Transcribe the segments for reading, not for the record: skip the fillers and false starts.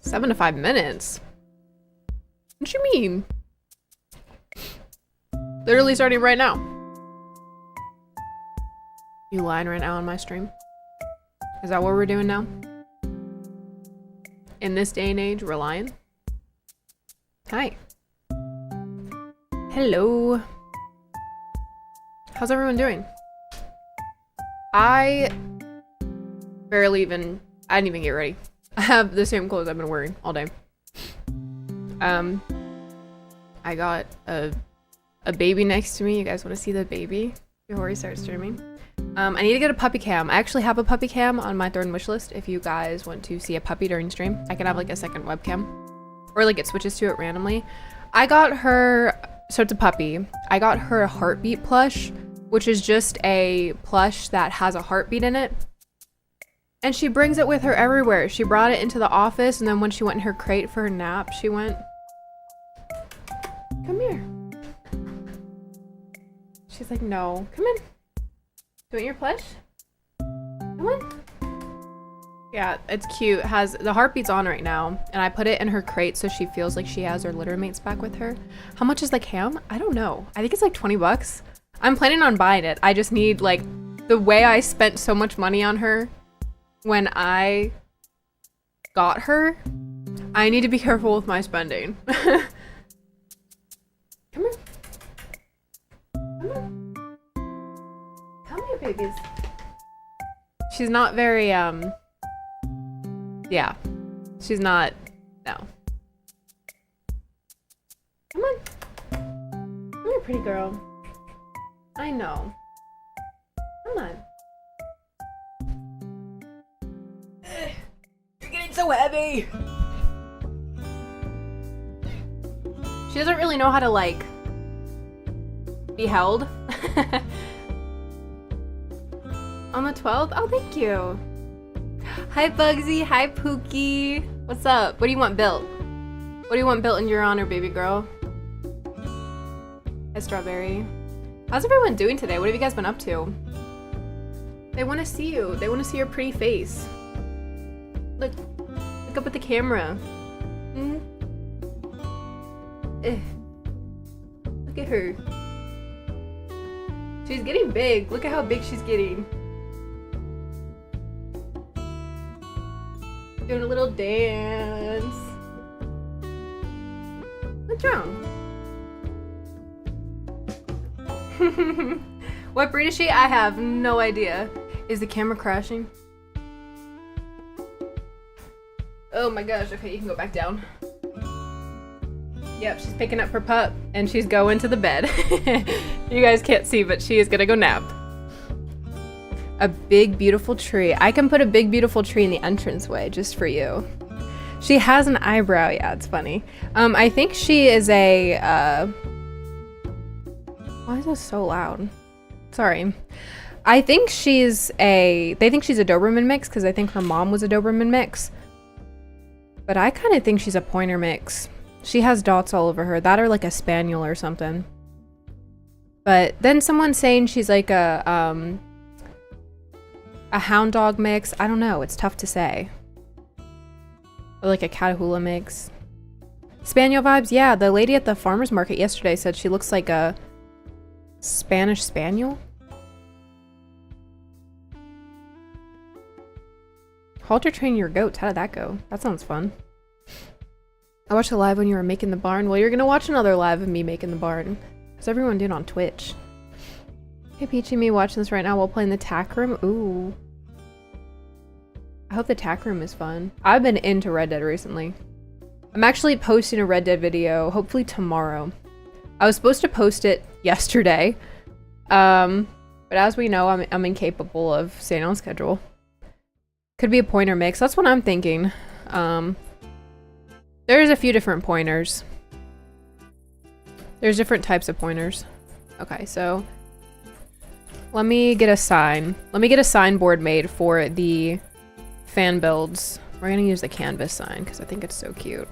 7 to 5 minutes? What you mean? Literally starting right now. You lying right now on my stream? Is that what we're doing now? In this day and age, we're lying? Hi. Hello. How's everyone doing? I didn't even get ready. I have the same clothes I've been wearing all day. I got a baby next to me. You guys want to see the baby before we start streaming? I need to get a puppy cam. I actually have a puppy cam on my third wish list. If you guys want to see a puppy during stream, I can have like a second webcam, or like it switches to it randomly. I got her, so it's a puppy. I got her a heartbeat plush, which is just a plush that has a heartbeat in it. And she brings it with her everywhere. She brought it into the office, and then when she went in her crate for her nap, she went, come here. She's like, no, come in. Do you want your plush? Come on. Yeah, it's cute. It has the heartbeat's on right now, and I put it in her crate so she feels like she has her litter mates back with her. How much is the cam? I don't know. I think it's like 20 bucks. I'm planning on buying it. I just need, like, the way I spent so much money on her when I got her, I need to be careful with my spending. Come here. Come here. Come here, babies. She's not very, yeah. She's not, no. Come on. Come here, pretty girl. I know. Come on. You're getting so heavy! She doesn't really know how to, like, be held. On the 12th? Oh, thank you. Hi, Bugsy. Hi, Pookie. What's up? What do you want built? What do you want built in your honor, baby girl? Hi, Strawberry. How's everyone doing today? What have you guys been up to? They want to see you. They want to see your pretty face. Look up at the camera. Look at her. She's getting big. Look at how big she's getting. Doing a little dance. What's wrong? What breed is she? I have no idea. Is the camera crashing? Oh my gosh, okay, you can go back down. Yep, she's picking up her pup and she's going to the bed. You guys can't see, but she is gonna go nap. A big, beautiful tree. I can put a big, beautiful tree in the entranceway just for you. She has an eyebrow. Yeah, it's funny. I think she is a, why is this so loud? Sorry. I think she's they think she's a Doberman mix because I think her mom was a Doberman mix. But I kind of think she's a pointer mix. She has dots all over her. That or like a spaniel or something. But then someone's saying she's like a hound dog mix. I don't know. It's tough to say. Or like a Catahoula mix. Spaniel vibes? Yeah, the lady at the farmer's market yesterday said she looks like a Spanish spaniel. Halter train your goats. How did that go? That sounds fun. I watched the live when you were making the barn. Well, you're gonna watch another live of me making the barn. How's everyone doing on Twitch? Hey, Peachy, me watching this right now while playing the tack room. Ooh. I hope the tack room is fun. I've been into Red Dead recently. I'm actually posting a Red Dead video, hopefully tomorrow. I was supposed to post it yesterday. But as we know, I'm incapable of staying on schedule. Could be a pointer mix. That's what I'm thinking. There's a few different pointers. There's different types of pointers. Okay, so let me get a sign. Let me get a signboard made for the fan builds. We're gonna use the canvas sign because I think it's so cute.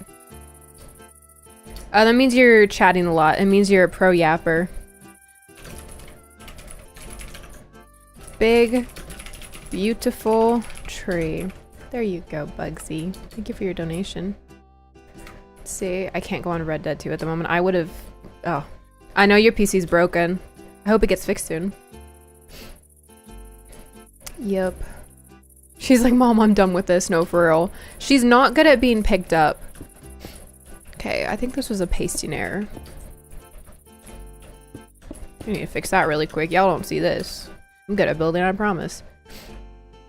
That means you're chatting a lot. It means you're a pro yapper. Big, beautiful tree. There you go, Bugsy. Thank you for your donation. See, I can't go on Red Dead 2 at the moment. I would have... Oh. I know your PC's broken. I hope it gets fixed soon. Yep. She's like, Mom, I'm done with this. No, for real. She's not good at being picked up. Okay, I think this was a pasting error. I need to fix that really quick. Y'all don't see this. I'm good at building, I promise.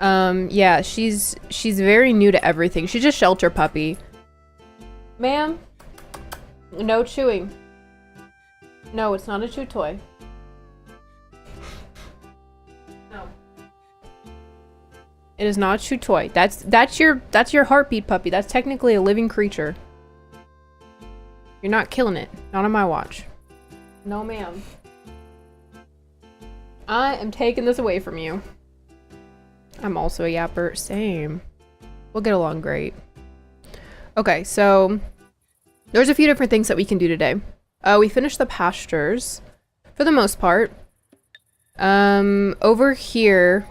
Yeah, she's very new to everything. She's a shelter puppy. Ma'am? No chewing. No, it's not a chew toy. No. It is not a chew toy. That's your heartbeat puppy. That's technically a living creature. You're not killing it. Not on my watch. No, ma'am. I am taking this away from you. I'm also a yapper. Same. We'll get along great. Okay, so there's a few different things that we can do today. We finished the pastures for the most part. Over here,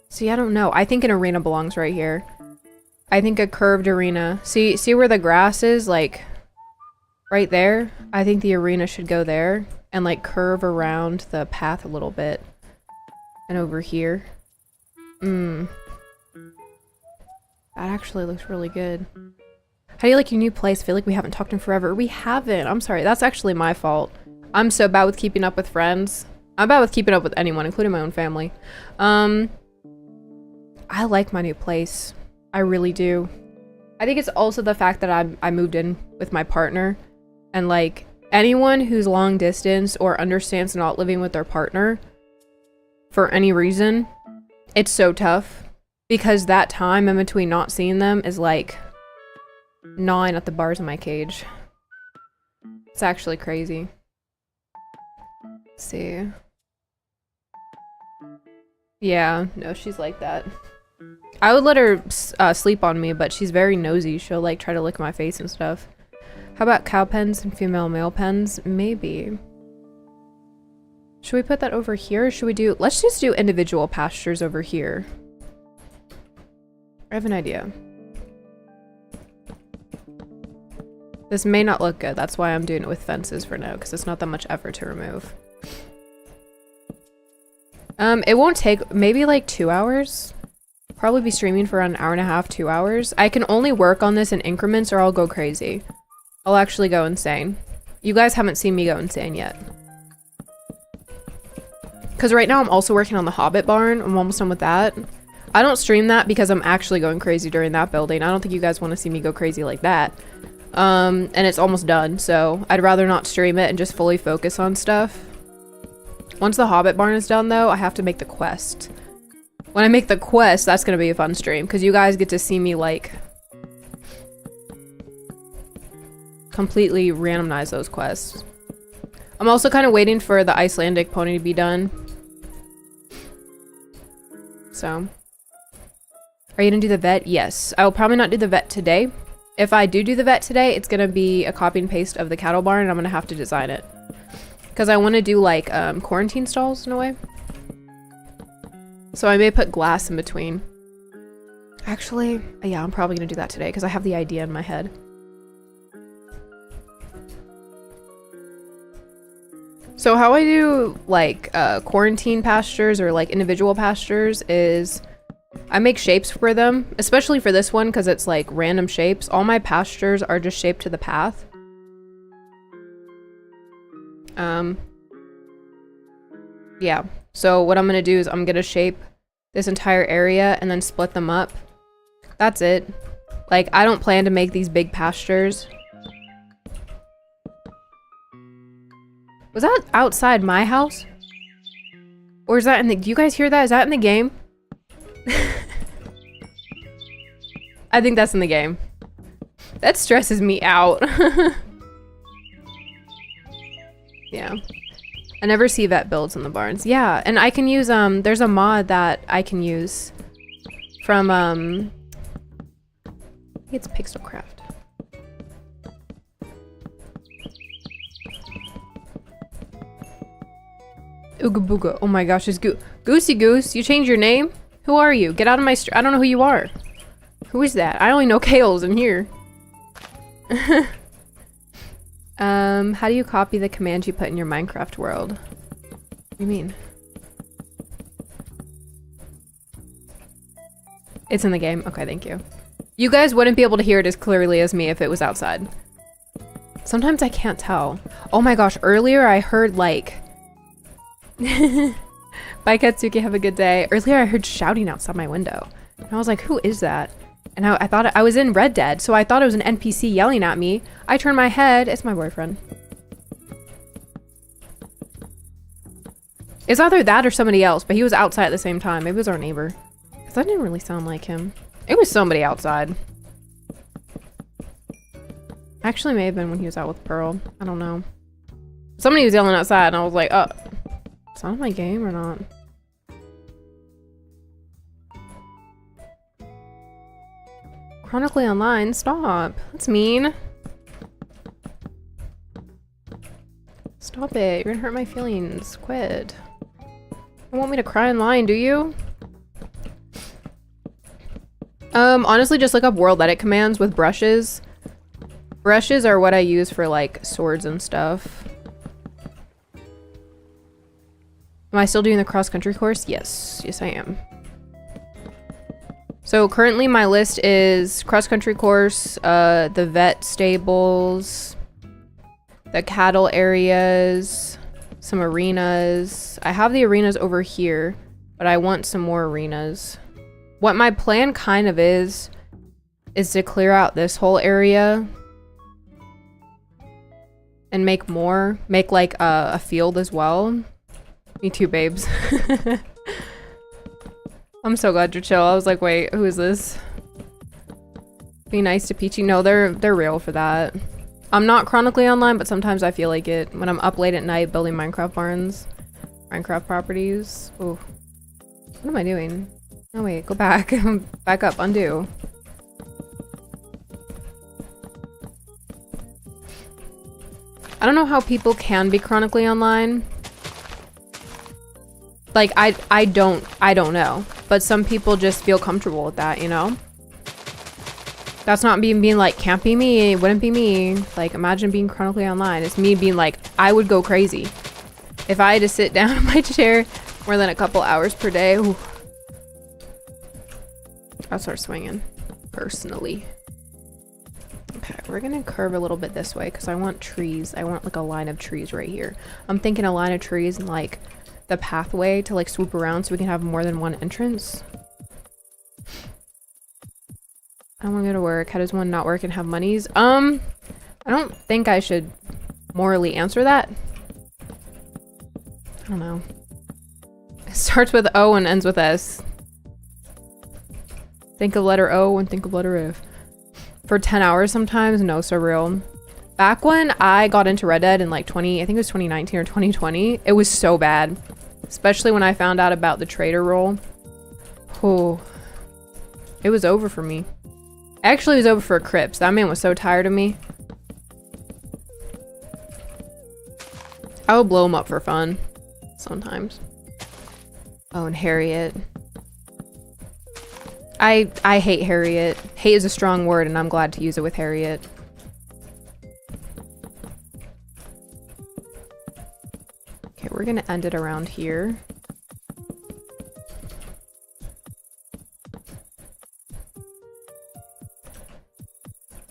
see, I don't know. I think an arena belongs right here. I think a curved arena. See where the grass is, like right there? I think the arena should go there and like curve around the path a little bit. And over here. That actually looks really good. How do you like your new place? I feel like we haven't talked in forever. We haven't. I'm sorry. That's actually my fault. I'm so bad with keeping up with friends. I'm bad with keeping up with anyone, including my own family. I like my new place. I really do. I think it's also the fact that I moved in with my partner. And like anyone who's long distance or understands not living with their partner for any reason, it's so tough. Because that time in between not seeing them is like gnawing at the bars in my cage. It's actually crazy. Let's see. Yeah, no, she's like that. I would let her sleep on me, but she's very nosy. She'll like try to lick my face and stuff. How about cow pens and female male pens? Maybe. Should we put that over here? Or should we do... Let's just do individual pastures over here. I have an idea. This may not look good. That's why I'm doing it with fences for now, because it's not that much effort to remove. It won't take maybe like 2 hours. Probably be streaming for around an hour and a half, 2 hours. I can only work on this in increments or I'll go crazy. I'll actually go insane. You guys haven't seen me go insane yet. Because right now I'm also working on the Hobbit barn. I'm almost done with that. I don't stream that because I'm actually going crazy during that building. I don't think you guys want to see me go crazy like that. And it's almost done, so I'd rather not stream it and just fully focus on stuff. Once the Hobbit barn is done, though, I have to make the quest. When I make the quest, that's going to be a fun stream, because you guys get to see me, like, completely randomize those quests. I'm also kind of waiting for the Icelandic pony to be done. So... Are you gonna do the vet? Yes. I will probably not do the vet today. If I do the vet today, it's gonna be a copy and paste of the cattle barn, and I'm gonna have to design it. Because I want to do, like, quarantine stalls in a way. So I may put glass in between. Actually, yeah, I'm probably gonna do that today, because I have the idea in my head. So how I do, like, quarantine pastures or, like, individual pastures is... I make shapes for them, especially for this one because it's like random shapes. All my pastures are just shaped to the path. Yeah. So what I'm going to do is I'm going to shape this entire area and then split them up. That's it. Like, I don't plan to make these big pastures. Was that outside my house? Or is that in the... Do you guys hear that? Is that in the game? I think that's in the game. That stresses me out. Yeah. I never see vet builds in the barns. Yeah, and I can use, there's a mod that I can use from, I think it's Pixelcraft. Ooga booga. Oh my gosh, it's Goosey Goose. You changed your name? Who are you? Get out of my I don't know who you are. Who is that? I only know Kale's in here. How do you copy the command you put in your Minecraft world? What do you mean? It's in the game. Okay, thank you. You guys wouldn't be able to hear it as clearly as me if it was outside. Sometimes I can't tell. Oh my gosh, earlier I heard like... Bye Katsuki, have a good day. Earlier I heard shouting outside my window. And I was like, who is that? And I thought I was in Red Dead, so I thought it was an NPC yelling at me. I turned my head, it's my boyfriend. It's either that or somebody else, but he was outside at the same time. Maybe it was our neighbor. Because that didn't really sound like him. It was somebody outside. Actually, may have been when he was out with Pearl. I don't know. Somebody was yelling outside, and I was like, oh, is that on my game or not? Chronically Online, stop. That's mean. Stop it. You're gonna hurt my feelings. Quit. You want me to cry in line, do you? Honestly, just look up world edit commands with brushes. Brushes are what I use for, like, swords and stuff. Am I still doing the cross-country course? Yes. Yes, I am. So, currently my list is cross-country course, the vet stables, the cattle areas, some arenas. I have the arenas over here, but I want some more arenas. What my plan kind of is to clear out this whole area and make more. Make like a field as well. Me too, babes. I'm so glad you're chill. I was like, wait, who is this? Be nice to Peachy. No, they're real for that. I'm not chronically online, but sometimes I feel like it when I'm up late at night building Minecraft barns, Minecraft properties. Ooh, what am I doing? Oh wait, go back. Back up, undo. I don't know how people can be chronically online. Like, I don't know. But some people just feel comfortable with that, you know? That's not being like, can't be me, it wouldn't be me. Like, imagine being chronically online. It's me being like, I would go crazy. If I had to sit down in my chair more than a couple hours per day, ooh, I'll start swinging, personally. Okay, we're gonna curve a little bit this way because I want trees. I want like a line of trees right here. I'm thinking a line of trees and like the pathway to like swoop around so we can have more than one entrance. I want to go to work. How does one not work and have monies? I don't think I should morally answer that. I don't know. It starts with O and ends with S. Think of letter O and think of letter F. For 10 hours sometimes? No, so real. Back when I got into Red Dead in like I think it was 2019 or 2020, it was so bad. Especially when I found out about the trader role. Oh, it was over for me. Actually, it was over for Crips. That man was so tired of me. I would blow him up for fun. Sometimes. Oh, and Harriet. I hate Harriet. Hate is a strong word, and I'm glad to use it with Harriet. Okay, we're gonna end it around here.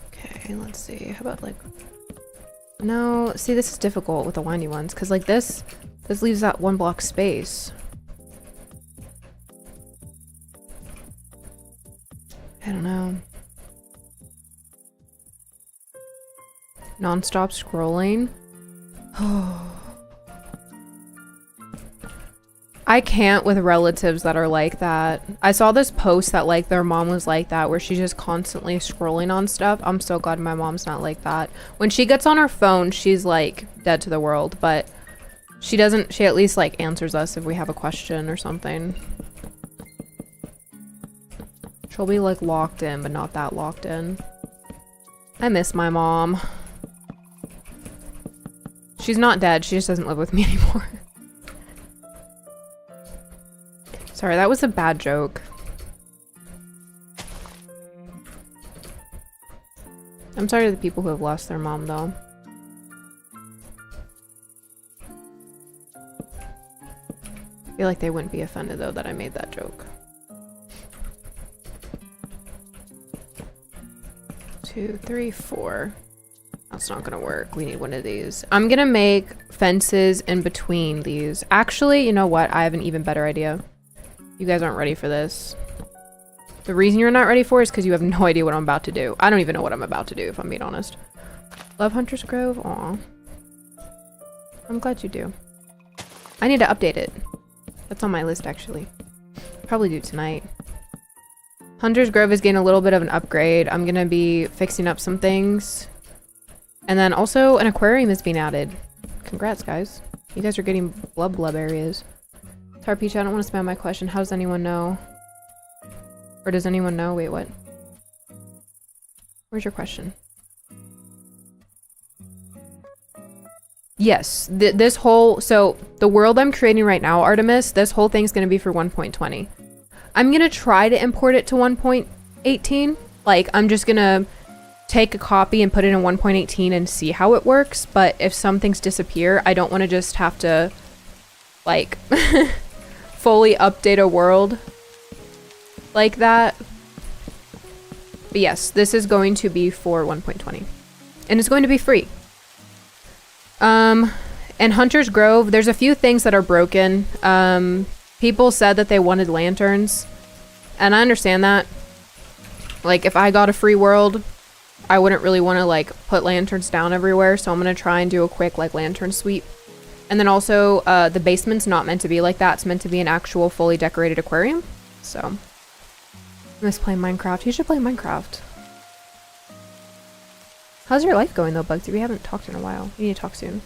Okay, let's see. How about like... No, see, this is difficult with the windy ones, because like this leaves that one block space. I don't know. Non-stop scrolling. Oh. I can't with relatives that are like that. I saw this post that like their mom was like that, where she's just constantly scrolling on stuff. I'm so glad my mom's not like that. When she gets on her phone, she's like dead to the world, but she at least like answers us if we have a question or something. She'll be like locked in, but not that locked in. I miss my mom. She's not dead, she just doesn't live with me anymore. Sorry, that was a bad joke. I'm sorry to the people who have lost their mom, though. I feel like they wouldn't be offended though that I made that joke. 2, 3, 4. That's not gonna work. We need one of these. I'm gonna make fences in between these. Actually, you know what? I have an even better idea. You guys aren't ready for this. The reason you're not ready for it is because you have no idea what I'm about to do. I don't even know what I'm about to do, if I'm being honest. Love Hunter's Grove? Aw. I'm glad you do. I need to update it. That's on my list, actually. Probably do tonight. Hunter's Grove is getting a little bit of an upgrade. I'm gonna be fixing up some things. And then also an aquarium is being added. Congrats, guys. You guys are getting blub areas. Tar Peach, I don't want to spam my question. How does anyone know? Or does anyone know? Wait, what? Where's your question? Yes, this whole, so the world I'm creating right now, Artemis, this whole thing's going to be for 1.20. I'm going to try to import it to 1.18. Like, I'm just going to take a copy and put it in 1.18 and see how it works. But if some things disappear, I don't want to just have to, like, fully update a world like that. But yes, this is going to be for 1.20. And it's going to be free. And Hunter's Grove, there's a few things that are broken. People said that they wanted lanterns. And I understand that. Like, if I got a free world, I wouldn't really want to, like, put lanterns down everywhere. So I'm going to try and do a quick, like, lantern sweep. And then also, the basement's not meant to be like that. It's meant to be an actual fully decorated aquarium. So, I miss playing Minecraft. You should play Minecraft. How's your life going though, Bugsy? We haven't talked in a while. We need to talk soon.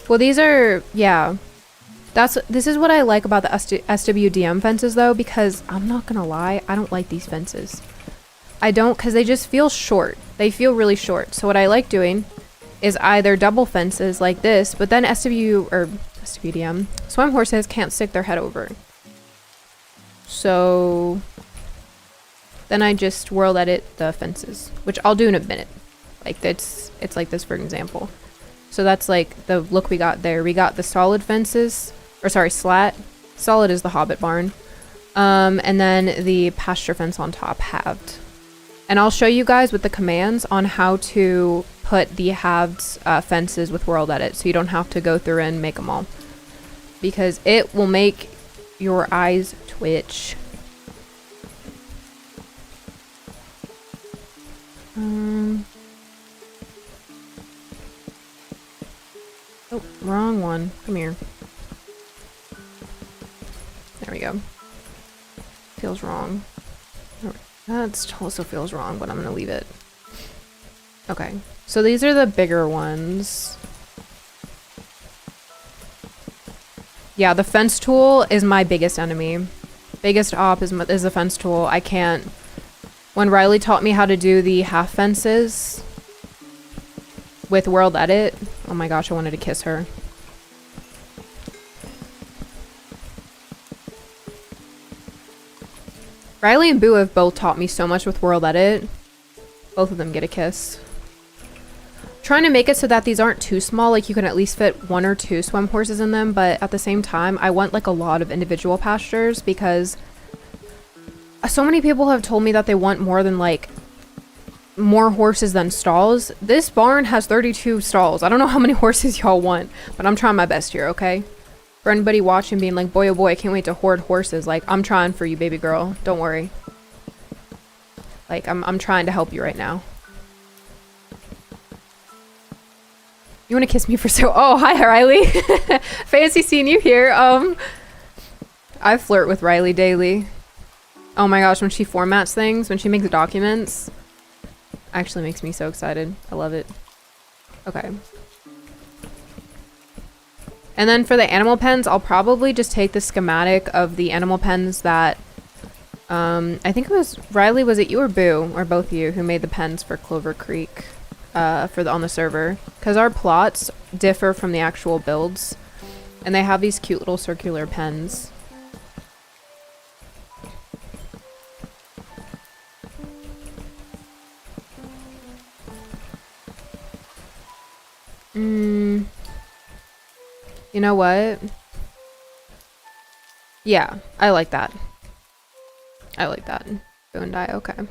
Well, these are, yeah. This is what I like about the SWDM fences though, because I'm not gonna lie, I don't like these fences. I don't, because they just feel short. They feel really short. So what I like doing is either double fences like this, but then SWDM, swim horses can't stick their head over. So then I just world edit the fences, which I'll do in a minute. Like it's like this for example. So that's like the look we got there. We got the solid fences, or sorry, slat. Solid is the Hobbit barn. And then the pasture fence on top halved. And I'll show you guys with the commands on how to put the halved fences with world edit, so you don't have to go through and make them all. Because it will make your eyes twitch. Oh, wrong one. Come here. There we go. Feels wrong. That also feels wrong, but I'm gonna leave it. Okay, so these are the bigger ones. Yeah, the fence tool is my biggest enemy. Biggest op is the fence tool. I can't. When Riley taught me how to do the half fences with world edit, oh my gosh, I wanted to kiss her. Riley and Boo have both taught me so much with world edit. Both of them get a kiss. Trying to make it so that these aren't too small, like you can at least fit 1 or 2 swim horses in them, but at the same time, I want like a lot of individual pastures because so many people have told me that they want more than like more horses than stalls. This barn has 32 stalls. I don't know how many horses y'all want, but I'm trying my best here, okay? For anybody watching being like, boy oh boy, I can't wait to hoard horses. Like, I'm trying for you, baby girl. Don't worry. Like, I'm trying to help you right now. You want to kiss me for so? Oh, hi, Riley. Fancy seeing you here. I flirt with Riley daily. Oh my gosh, when she formats things, when she makes documents, actually makes me so excited. I love it. Okay. And then for the animal pens, I'll probably just take the schematic of the animal pens that, I think it was, Riley, was it you or Boo, or both of you, who made the pens for Clover Creek, on the server? Because our plots differ from the actual builds, and they have these cute little circular pens. You know what? Yeah, I like that. I like that. Bone dye, okay.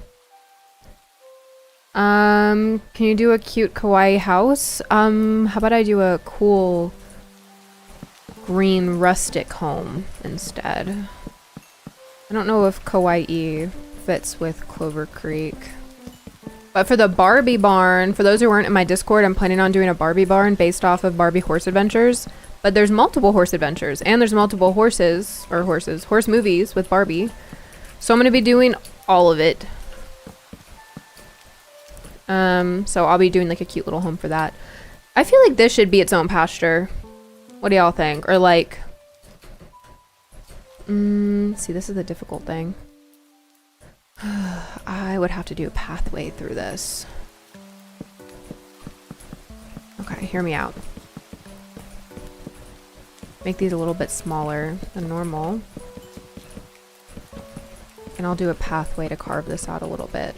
Can you do a cute kawaii house? How about I do a cool green rustic home instead? I don't know if kawaii fits with Clover Creek. But for the Barbie barn, for those who weren't in my Discord, I'm planning on doing a Barbie barn based off of Barbie Horse Adventures. But there's multiple horse adventures, and there's multiple horse movies with Barbie. So I'm going to be doing all of it. So I'll be doing like a cute little home for that. I feel like this should be its own pasture. What do y'all think? Or like, see, this is the difficult thing. I would have to do a pathway through this. Okay, hear me out. Make these a little bit smaller than normal. And I'll do a pathway to carve this out a little bit.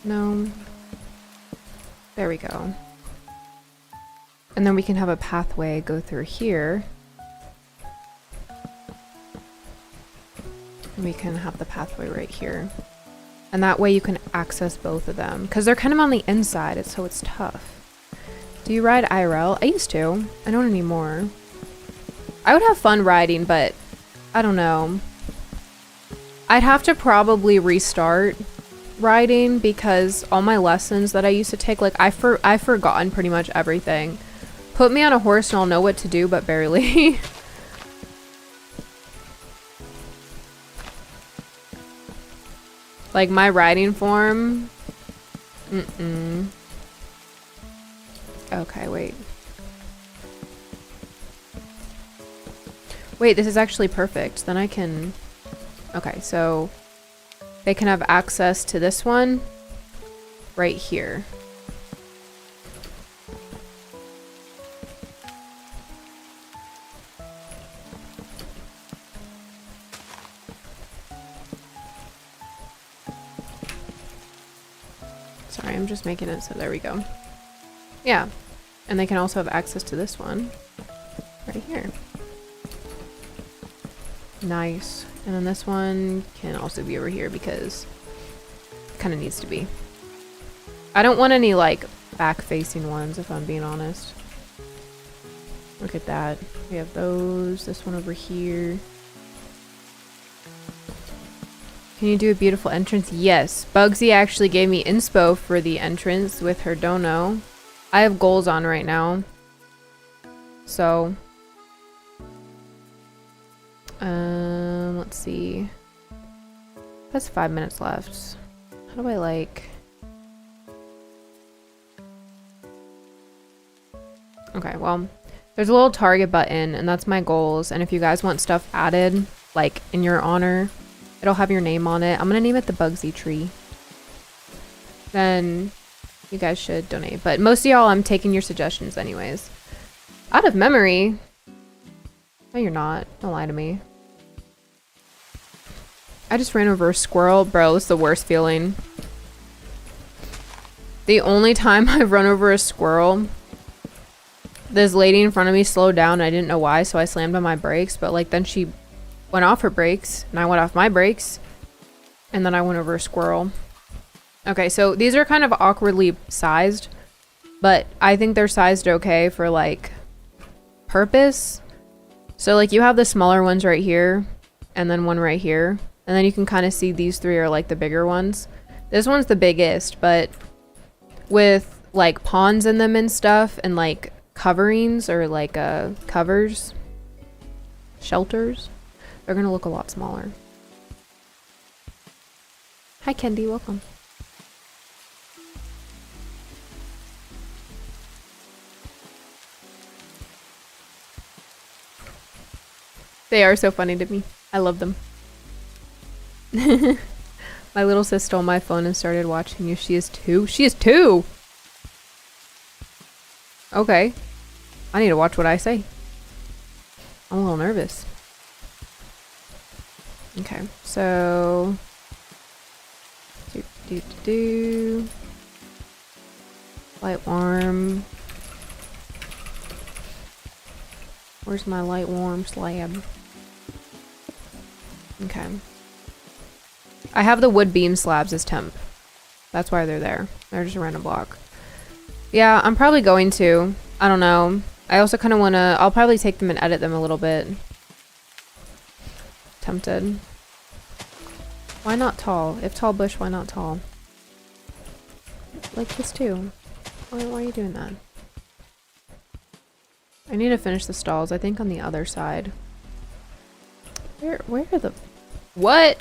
No. There we go. And then we can have a pathway go through here. And we can have the pathway right here. And that way you can access both of them. Because they're kind of on the inside, so it's tough. Do you ride IRL? I used to. I don't anymore. I would have fun riding, but I don't know. I'd have to probably restart riding because all my lessons that I used to take, like I've forgotten pretty much everything. Put me on a horse and I'll know what to do, but barely. Like my riding form. Okay, wait. Wait, this is actually perfect. Then I can... Okay, so they can have access to this one right here. Sorry, I'm just making it so there we go. Yeah, and they can also have access to this one right here. Nice. And then this one can also be over here because it kind of needs to be. I don't want any like back-facing ones if I'm being honest. Look at that. We have those. This one over here. Can you do a beautiful entrance? Yes. Bugsy actually gave me inspo for the entrance with her dono. I have goals on right now. So... let's see. That's 5 minutes left. How do I like... Okay, well, there's a little target button, and that's my goals. And if you guys want stuff added, like in your honor, it'll have your name on it. I'm gonna name it the Bugsy Tree. Then you guys should donate. But most of y'all, I'm taking your suggestions anyways. Out of memory. No, you're not. Don't lie to me. I just ran over a squirrel. Bro, this is the worst feeling. The only time I've run over a squirrel, this lady in front of me slowed down and I didn't know why, so I slammed on my brakes, but like then she went off her brakes and I went off my brakes and then I went over a squirrel. Okay, so these are kind of awkwardly sized, but I think they're sized okay for like purpose. So like you have the smaller ones right here and then one right here. And then you can kind of see these three are like the bigger ones. This one's the biggest, but with like ponds in them and stuff and like coverings or like covers, shelters, they're gonna look a lot smaller. Hi Kendi, welcome. They are so funny to me. I love them. My little sis stole my phone and started watching you. She is 2. She is 2! Okay. I need to watch what I say. I'm a little nervous. Okay, so... Light warm. Where's my light warm slab? Okay. I have the wood beam slabs as temp. That's why they're there. They're just a random block. Yeah, I'm probably going to. I don't know. I also kind of want to... I'll probably take them and edit them a little bit. Tempted. Why not tall? If tall bush, why not tall? Like this too. Why are you doing that? I need to finish the stalls. I think on the other side. Where are the... What?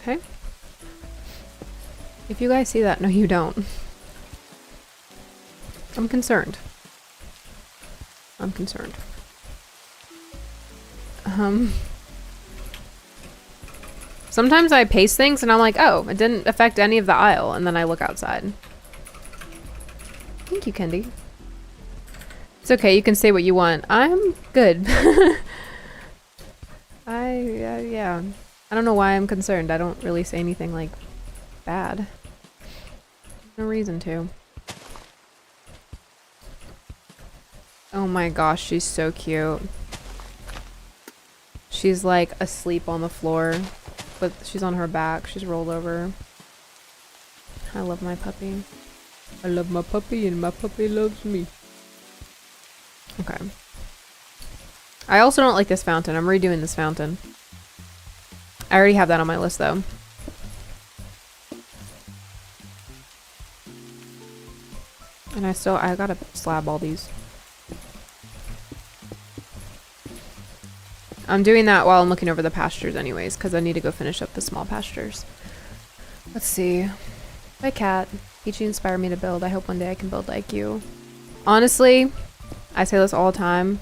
Okay. If you guys see that, no you don't. I'm concerned. I'm concerned. Sometimes I paste things and I'm like, oh, it didn't affect any of the aisle, and then I look outside. Thank you, Kendi. It's okay, you can say what you want. I'm good. Yeah. I don't know why I'm concerned. I don't really say anything like bad. No reason to. Oh my gosh, she's so cute. She's like asleep on the floor, but she's on her back. She's rolled over. I love my puppy. I love my puppy and my puppy loves me. Okay. I also don't like this fountain. I'm redoing this fountain. I already have that on my list though. And I gotta slab all these. I'm doing that while I'm looking over the pastures anyways, because I need to go finish up the small pastures. Let's see. My cat. Peachy inspired me to build. I hope one day I can build like you. Honestly, I say this all the time.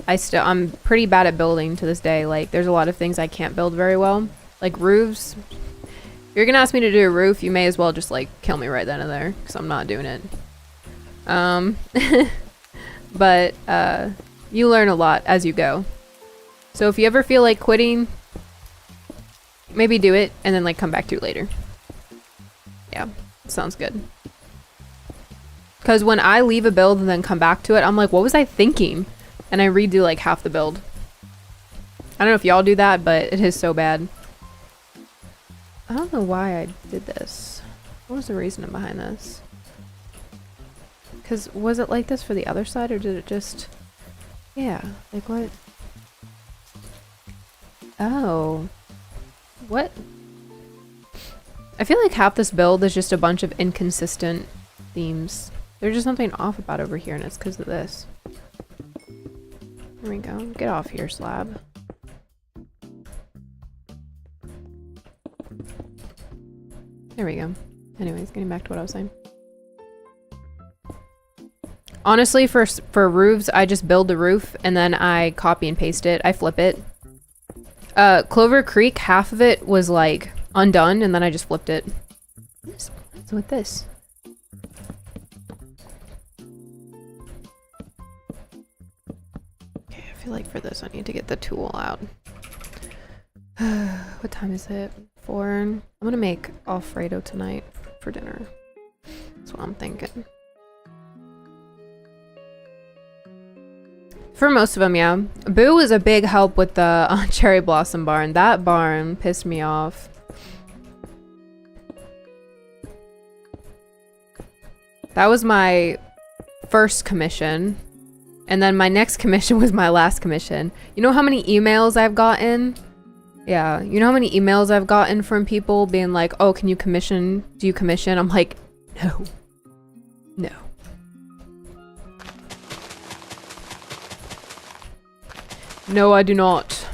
I'm pretty bad at building to this day. Like, there's a lot of things I can't build very well. Like roofs. If you're gonna ask me to do a roof, you may as well just like kill me right then and there, because I'm not doing it. But you learn a lot as you go. So if you ever feel like quitting, maybe do it and then like come back to it later. Yeah, sounds good. Because when I leave a build and then come back to it, I'm like, what was I thinking? And I redo like half the build. I don't know if y'all do that, but it is so bad. I don't know why I did this. What was the reason behind this? Because was it like this for the other side, or did it just... Yeah, like what? Oh. What? I feel like half this build is just a bunch of inconsistent themes. There's just something off about over here, and it's because of this. There we go. Get off here, slab. There we go. Anyways, getting back to what I was saying. Honestly, for roofs, I just build the roof and then I copy and paste it. I flip it. Clover Creek, half of it was like undone and then I just flipped it. What's with this? Okay, I feel like for this I need to get the tool out. What time is it? 4. I'm gonna make Alfredo tonight for dinner. That's what I'm thinking. For most of them, yeah. Boo was a big help with the cherry blossom barn. That barn pissed me off. That was my first commission. And then my next commission was my last commission. You know how many emails I've gotten? Yeah, you know how many emails I've gotten from people being like, oh, can you commission? Do you commission? I'm like, no. No. No, I do not.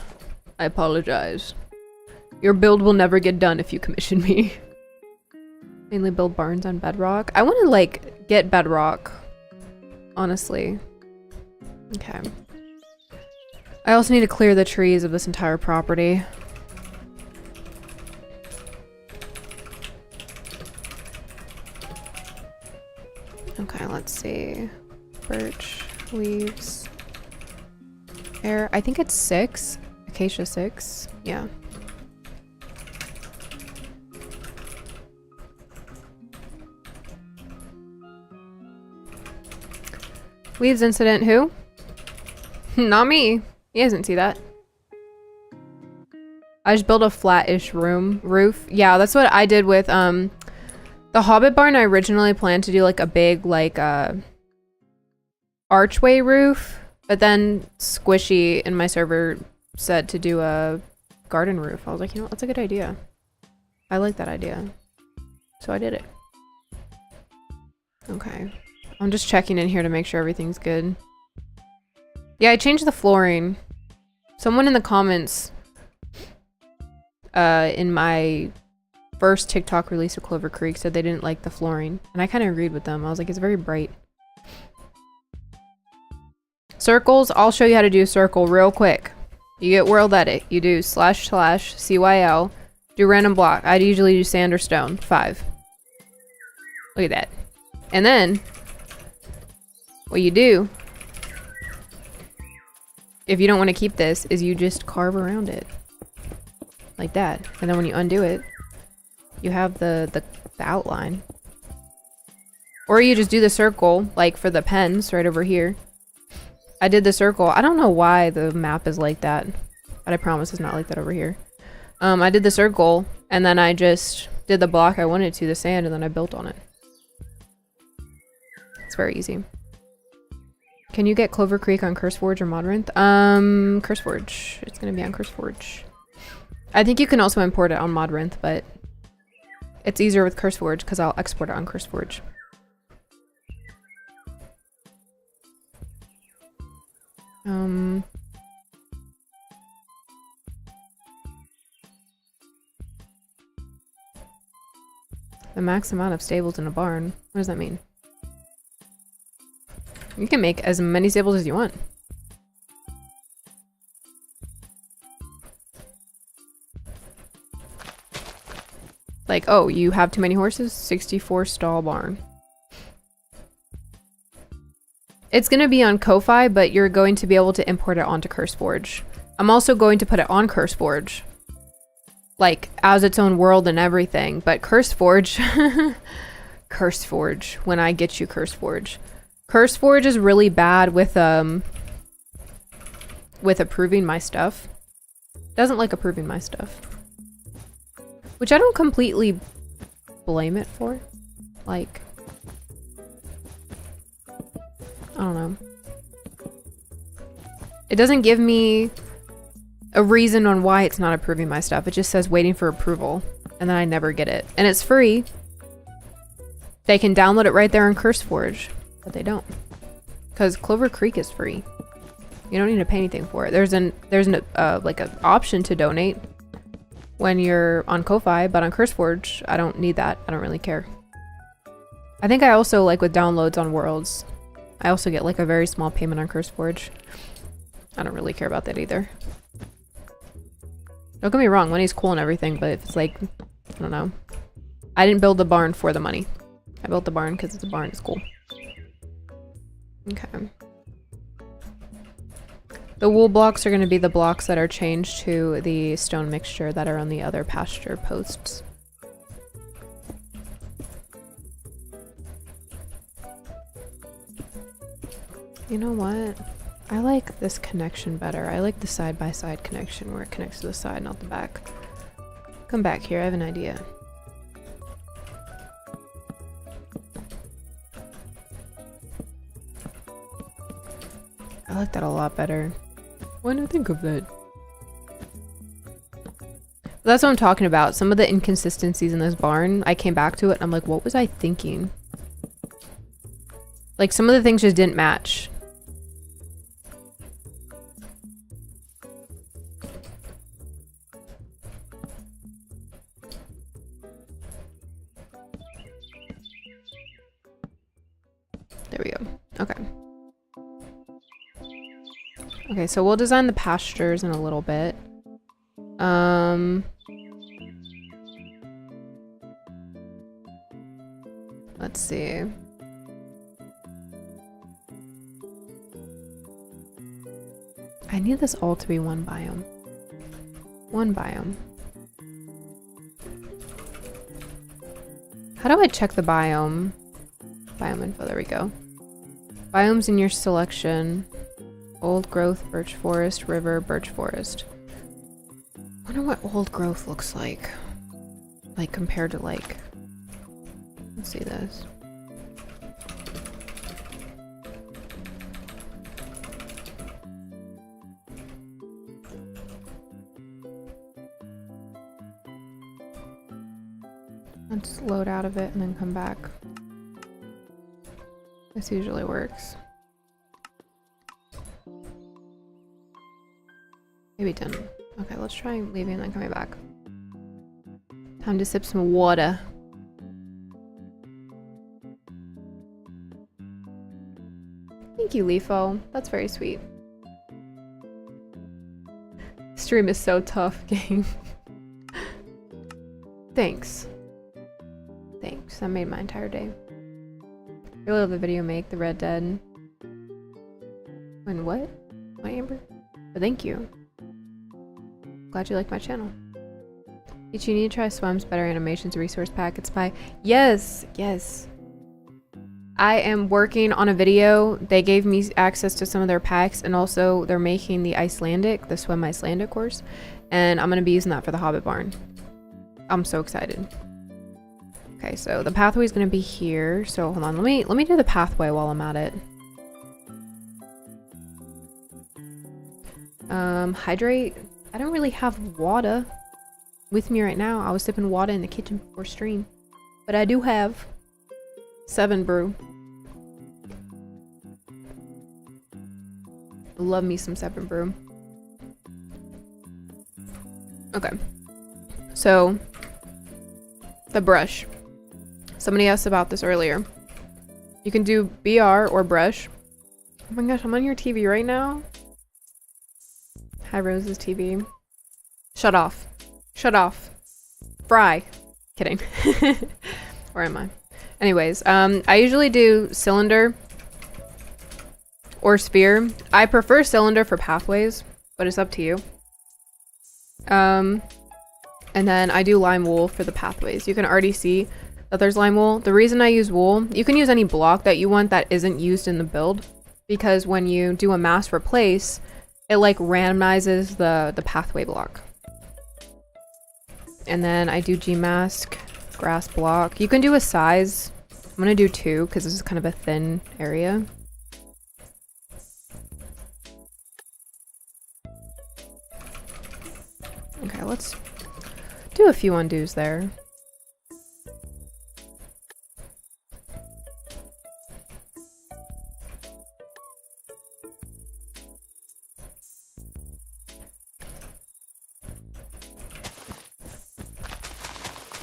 I apologize. Your build will never get done if you commission me. Mainly build barns on bedrock. I want to, like, get bedrock. Honestly. Okay. I also need to clear the trees of this entire property. Okay, let's see. Birch, leaves, air. I think it's 6. Acacia 6. Yeah. Weeds incident, who? Not me. He doesn't see that. I just built a flat-ish roof. Yeah, that's what I did with, the Hobbit barn. I originally planned to do like a big, like, archway roof, but then Squishy in my server said to do a garden roof. I was like, you know what, that's a good idea. I like that idea. So I did it. Okay. I'm just checking in here to make sure everything's good. Yeah, I changed the flooring. Someone in the comments in my first TikTok release of Clover Creek said they didn't like the flooring. And I kind of agreed with them. I was like, it's very bright. Circles, I'll show you how to do a circle real quick. You get world edit. You do / CYL. Do random block. I'd usually do sand or stone. 5. Look at that. And then, what you do, if you don't want to keep this, is you just carve around it. Like that. And then when you undo it, you have the outline. Or you just do the circle, like for the pens right over here. I did the circle. I don't know why the map is like that, but I promise it's not like that over here. I did the circle, and then I just did the block I wanted to, the sand, and then I built on it. It's very easy. Can you get Clover Creek on CurseForge or Modrinth? CurseForge. It's gonna be on CurseForge. I think you can also import it on Modrinth, but it's easier with CurseForge because I'll export it on CurseForge. The max amount of stables in a barn. What does that mean? You can make as many stables as you want. Like, oh, you have too many horses? 64 stall barn. It's going to be on Ko-Fi, but you're going to be able to import it onto CurseForge. I'm also going to put it on CurseForge. Like, as its own world and everything. But CurseForge... CurseForge. When I get you CurseForge. CurseForge is really bad with approving my stuff. Doesn't like approving my stuff. Which I don't completely blame it for. Like... I don't know. It doesn't give me a reason on why it's not approving my stuff. It just says waiting for approval. And then I never get it. And it's free. They can download it right there on CurseForge. But they don't. Because Clover Creek is free. You don't need to pay anything for it. There's an option to donate when you're on Ko-Fi, but on CurseForge, I don't need that. I don't really care. I think I also, like with downloads on Worlds, I also get like a very small payment on CurseForge. I don't really care about that either. Don't get me wrong, money's cool and everything, but if it's like, I don't know. I didn't build the barn for the money. I built the barn because the barn is cool. Okay. The wool blocks are going to be the blocks that are changed to the stone mixture that are on the other pasture posts. You know what? I like this connection better. I like the side-by-side connection where it connects to the side, not the back. Come back here, I have an idea. I like that a lot better. Why not think of that? That's what I'm talking about. Some of the inconsistencies in this barn, I came back to it and I'm like, what was I thinking? Like, some of the things just didn't match. There we go. Okay. Okay, so we'll design the pastures in a little bit. Let's see. I need this all to be one biome. One biome. How do I check the biome? Biome info, there we go. Biomes in your selection. Old growth, birch forest, river, birch forest. I wonder what old growth looks like. Like compared to like... Let's see this. Let's load out of it and then come back. This usually works. Maybe it didn't. Okay, let's try leaving and then coming back. Time to sip some water. Thank you, Leafo. That's very sweet. Stream is so tough, gang. Thanks. Thanks. That made my entire day. Really love the video make, the Red Dead. When what? What, Amber? Oh, thank you. Glad you like my channel. Peachy, you need to try Swam's Better Animations resource pack. It's by... Yes! Yes! I am working on a video. They gave me access to some of their packs, and also they're making the Icelandic, the Swim Icelandic course. And I'm going to be using that for the Hobbit Barn. I'm so excited. Okay, so the pathway is going to be here. So hold on, let me do the pathway while I'm at it. Hydrate. I don't really have water with me right now. I was sipping water in the kitchen before stream, but I do have 7 brew. Love me some 7 brew. Okay, so the brush. Somebody asked about this earlier. You can do BR or brush. Oh my gosh, I'm on your TV right now. Hi, Rose's TV. Shut off. Shut off. Fry. Kidding. Where am I? Anyways, I usually do cylinder or sphere. I prefer cylinder for pathways, but it's up to you. And then I do lime wool for the pathways. You can already see that there's lime wool. The reason I use wool, you can use any block that you want that isn't used in the build, because when you do a mass replace, it like randomizes the pathway block. And then I do G-mask, grass block. You can do a size. I'm gonna do 2 because this is kind of a thin area. Okay, let's do a few undos there.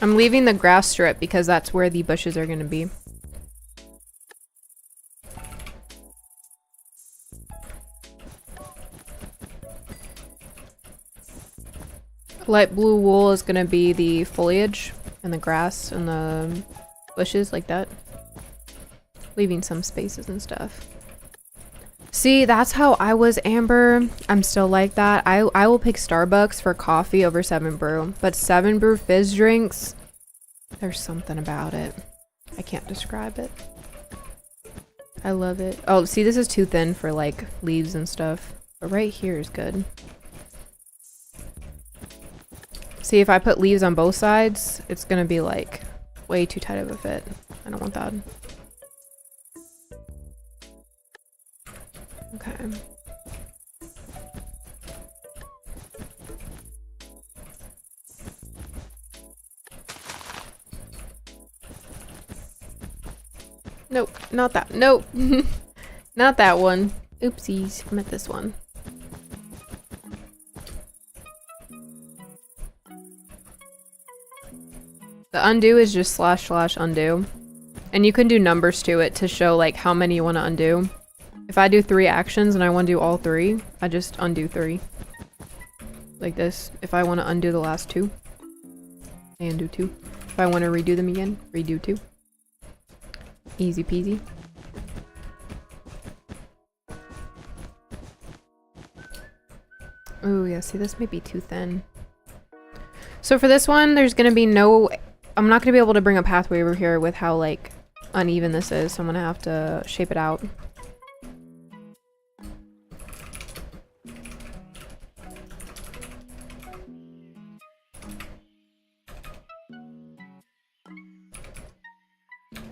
I'm leaving the grass strip because that's where the bushes are going to be. Light blue wool is going to be the foliage and the grass and the bushes like that. Leaving some spaces and stuff. See, that's how I was, Amber. I'm still like that. I will pick Starbucks for coffee over 7 brew. But 7 brew fizz drinks, there's something about it. I can't describe it. I love it. Oh, see, this is too thin for like leaves and stuff. But right here is good. See, if I put leaves on both sides, it's gonna be like way too tight of a fit. I don't want that. Okay. Nope, not that. Nope. Not that one. Oopsies, I meant this one. The undo is just / undo. And you can do numbers to it to show like how many you want to undo. If I do 3 actions and I want to do all 3, I just undo 3. Like this. If I want to undo the last 2, I undo 2. If I want to redo them again, redo 2. Easy peasy. Ooh, yeah, see, this may be too thin. So for this one, there's gonna be no... I'm not gonna be able to bring a pathway over here with how, like, uneven this is, so I'm gonna have to shape it out.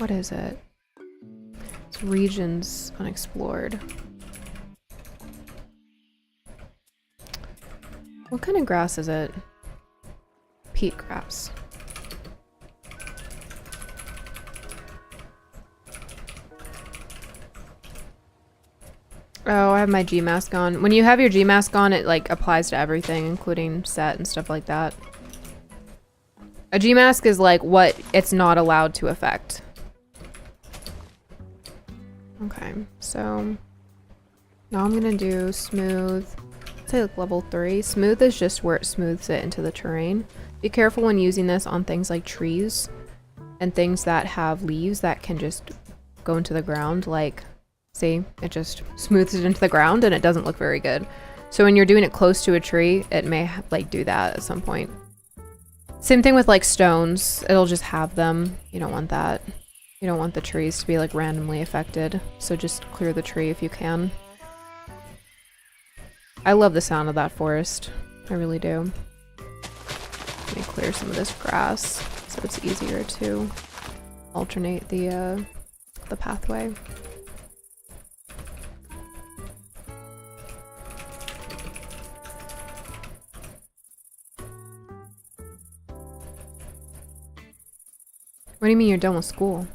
What is it? It's regions unexplored. What kind of grass is it? Peat grass. Oh, I have my G mask on. When you have your G mask on, it like applies to everything, including set and stuff like that. A G mask is like what it's not allowed to affect. Okay, so now I'm gonna do smooth. Say like level 3. Smooth is just where it smooths it into the terrain. Be careful when using this on things like trees and things that have leaves that can just go into the ground. Like, see, it just smooths it into the ground and it doesn't look very good. So when you're doing it close to a tree, it may like do that at some point. Same thing with like stones. It'll just have them. You don't want that. You don't want the trees to be like randomly affected. So just clear the tree if you can. I love the sound of that forest. I really do. Let me clear some of this grass so it's easier to alternate the pathway. What do you mean you're done with school?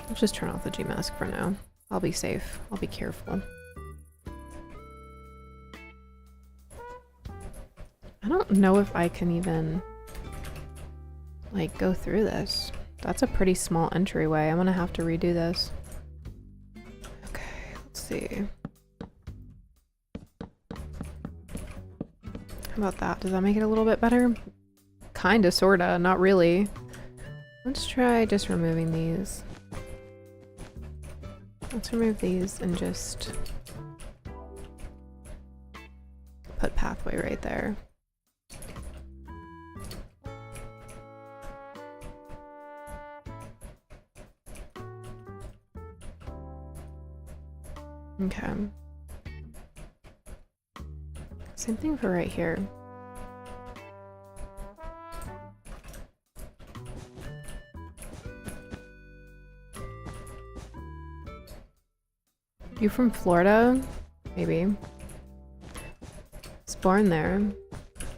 Let's just turn off the G mask for now. I'll be safe. I'll be careful. I don't know if I can even like go through this. That's a pretty small entryway. I'm gonna have to redo this. Okay, let's see. How about that? Does that make it a little bit better? Kinda, sorta, not really. Let's try just removing these. Let's remove these and just put pathway right there. Okay. Same thing for right here. You from Florida? Maybe. It's born there.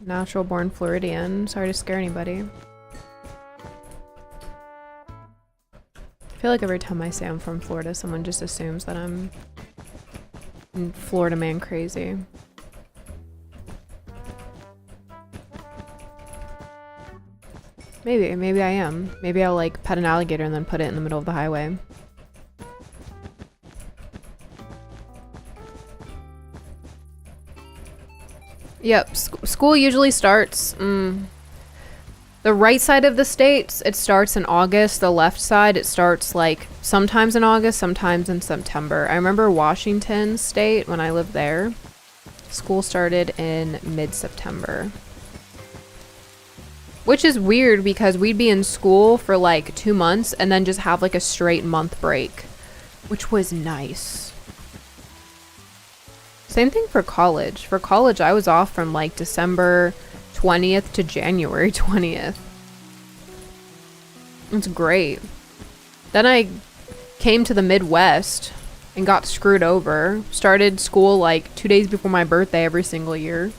Natural born Floridian. Sorry to scare anybody. I feel like every time I say I'm from Florida, someone just assumes that I'm Florida man crazy. Maybe I am. Maybe I'll like pet an alligator and then put it in the middle of the highway. Yep, school usually starts, the right side of the states, it starts in August. The left side, it starts like sometimes in August, sometimes in September. I remember Washington State, when I lived there, school started in mid-September. Which is weird because we'd be in school for like 2 months and then just have like a straight month break, which was nice. Same thing for college. For college, I was off from like December 20th to January 20th. It's great. Then I came to the Midwest and got screwed over. Started school like 2 days before my birthday every single year.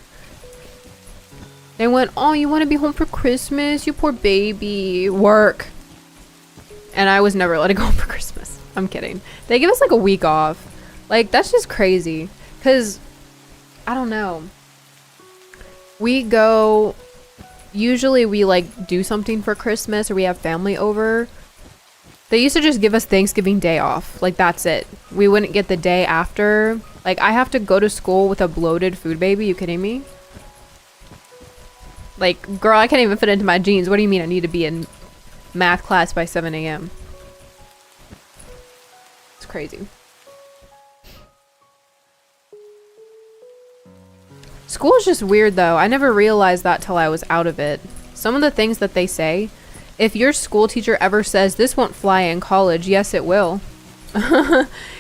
They went, oh, you want to be home for Christmas? You poor baby. Work. And I was never let to go home for Christmas. I'm kidding. They give us like a week off. Like, that's just crazy. Because, I don't know. We go, usually we like do something for Christmas or we have family over. They used to just give us Thanksgiving Day off. Like, that's it. We wouldn't get the day after. Like, I have to go to school with a bloated food baby. You kidding me? Like, girl, I can't even fit into my jeans. What do you mean I need to be in math class by 7 a.m.? It's crazy. School is just weird though. I never realized that till I was out of it. Some of the things that they say, if your school teacher ever says this won't fly in college, yes it will.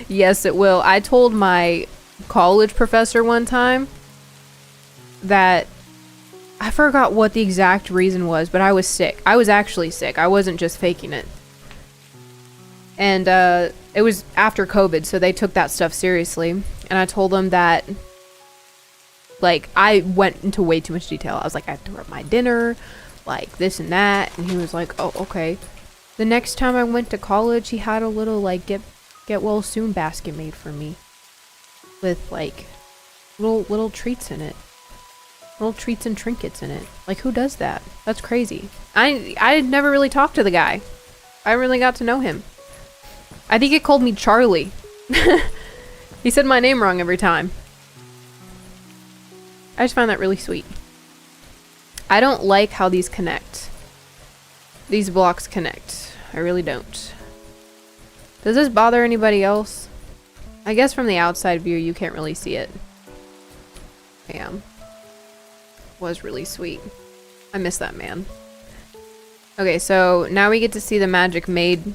Yes it will. I told my college professor one time that I forgot what the exact reason was, but I was sick. I was actually sick. I wasn't just faking it. And it was after COVID, so they took that stuff seriously. And I told them that, like, I went into way too much detail. I was like, I threw up my dinner, like this and that. And he was like, oh, okay. The next time I went to college, he had a little, like, get well soon basket made for me. With, like, little treats in it. Little treats and trinkets in it. Like, who does that? That's crazy. I never really talked to the guy. I really got to know him. I think he called me Charlie. He said my name wrong every time. I just find that really sweet. I don't like how these connect. These blocks connect. I really don't. Does this bother anybody else? I guess from the outside view you can't really see it. Damn. Was really sweet. I miss that man. Okay, so now we get to see the magic made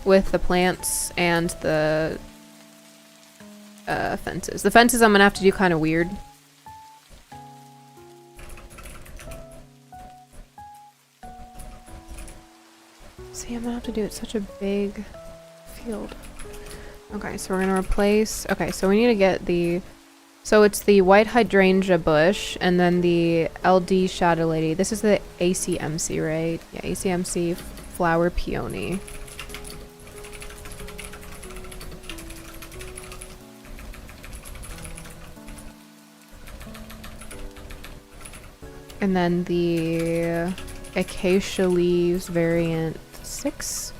with the plants and the fences. The fences I'm gonna have to do kind of weird. See, I'm gonna have to do it such a big field. Okay, so we're gonna replace... Okay, so we need to get the... So it's the white hydrangea bush and then the LD shadow lady. This is the ACMC, right? Yeah, ACMC flower peony. And then the acacia leaves variant 6.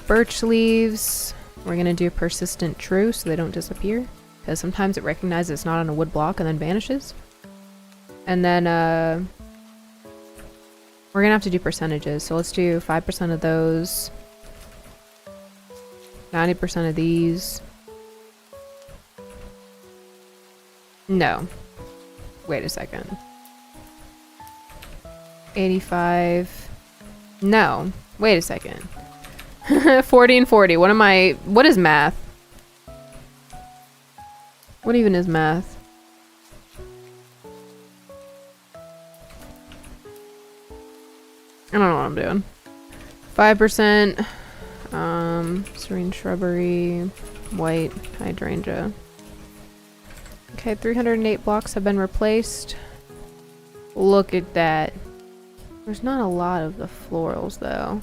Birch leaves. We're gonna do persistent true so they don't disappear. Because sometimes it recognizes it's not on a wood block and then vanishes. And then we're gonna have to do percentages. So let's do 5% of those. 90% of these. No. Wait a second. 85. No. Wait a second. 40 and 40. What is math? What even is math? I don't know what I'm doing. 5%. Serene shrubbery. White hydrangea. Okay, 308 blocks have been replaced. Look at that. There's not a lot of the florals though.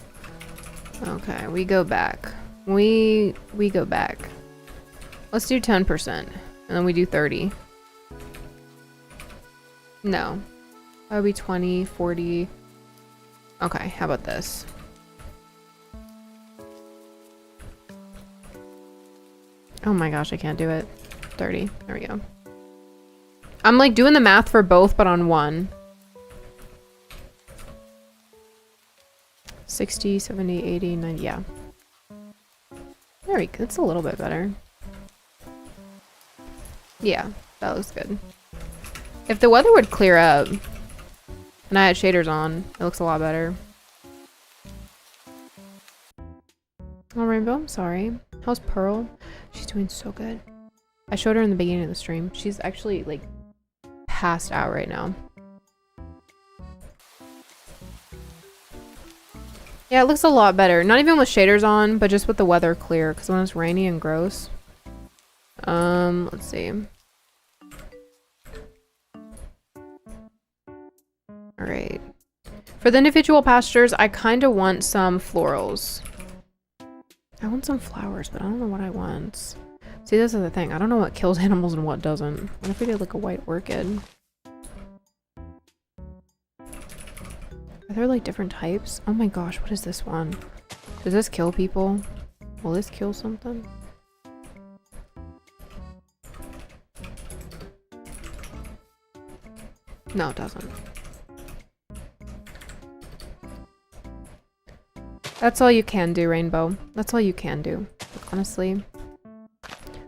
Okay, we go back. We go back. Let's do 10%. And then we do 30. No. That would be 20, 40. Okay, how about this? Oh my gosh, I can't do it. 30. There we go. I'm like doing the math for both, but on one. 60, 70, 80, 90, yeah. There we go. That's a little bit better. Yeah, that looks good. If the weather would clear up and I had shaders on, it looks a lot better. Oh, Rainbow, I'm sorry. How's Pearl? She's doing so good. I showed her in the beginning of the stream. She's actually, like, passed out right now. Yeah, it looks a lot better. Not even with shaders on, but just with the weather clear, because when it's rainy and gross. Let's see. Alright. For the individual pastures, I kind of want some florals. I want some flowers, but I don't know what I want. See, this is the thing. I don't know what kills animals and what doesn't. What if we did like a white orchid? Are there like different types? Oh my gosh, what is this one? Does this kill people? Will this kill something? No, it doesn't. That's all you can do, Rainbow. That's all you can do, honestly.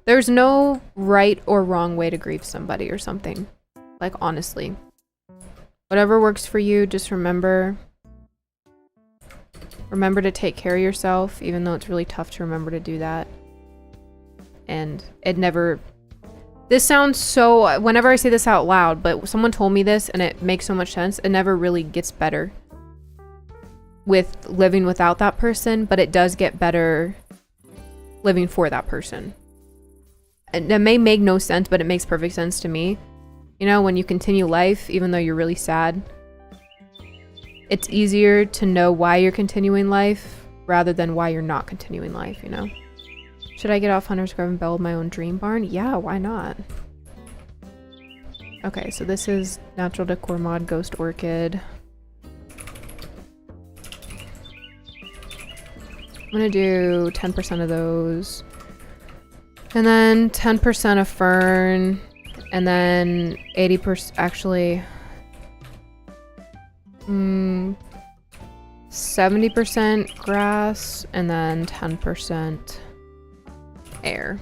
There's no right or wrong way to grieve somebody or something. Like, honestly. Whatever works for you, just remember to take care of yourself, even though it's really tough to remember to do that. And it never... This sounds so, whenever I say this out loud, but someone told me this and it makes so much sense. It never really gets better with living without that person, but it does get better living for that person. And that may make no sense, but it makes perfect sense to me. You know, when you continue life, even though you're really sad, it's easier to know why you're continuing life rather than why you're not continuing life, you know? Should I get off Hunter's Grove and build my own dream barn? Yeah, why not? Okay, so this is natural decor mod Ghost Orchid. I'm gonna do 10% of those. And then 10% of fern. And then 80%, actually, 70% grass, and then 10% air.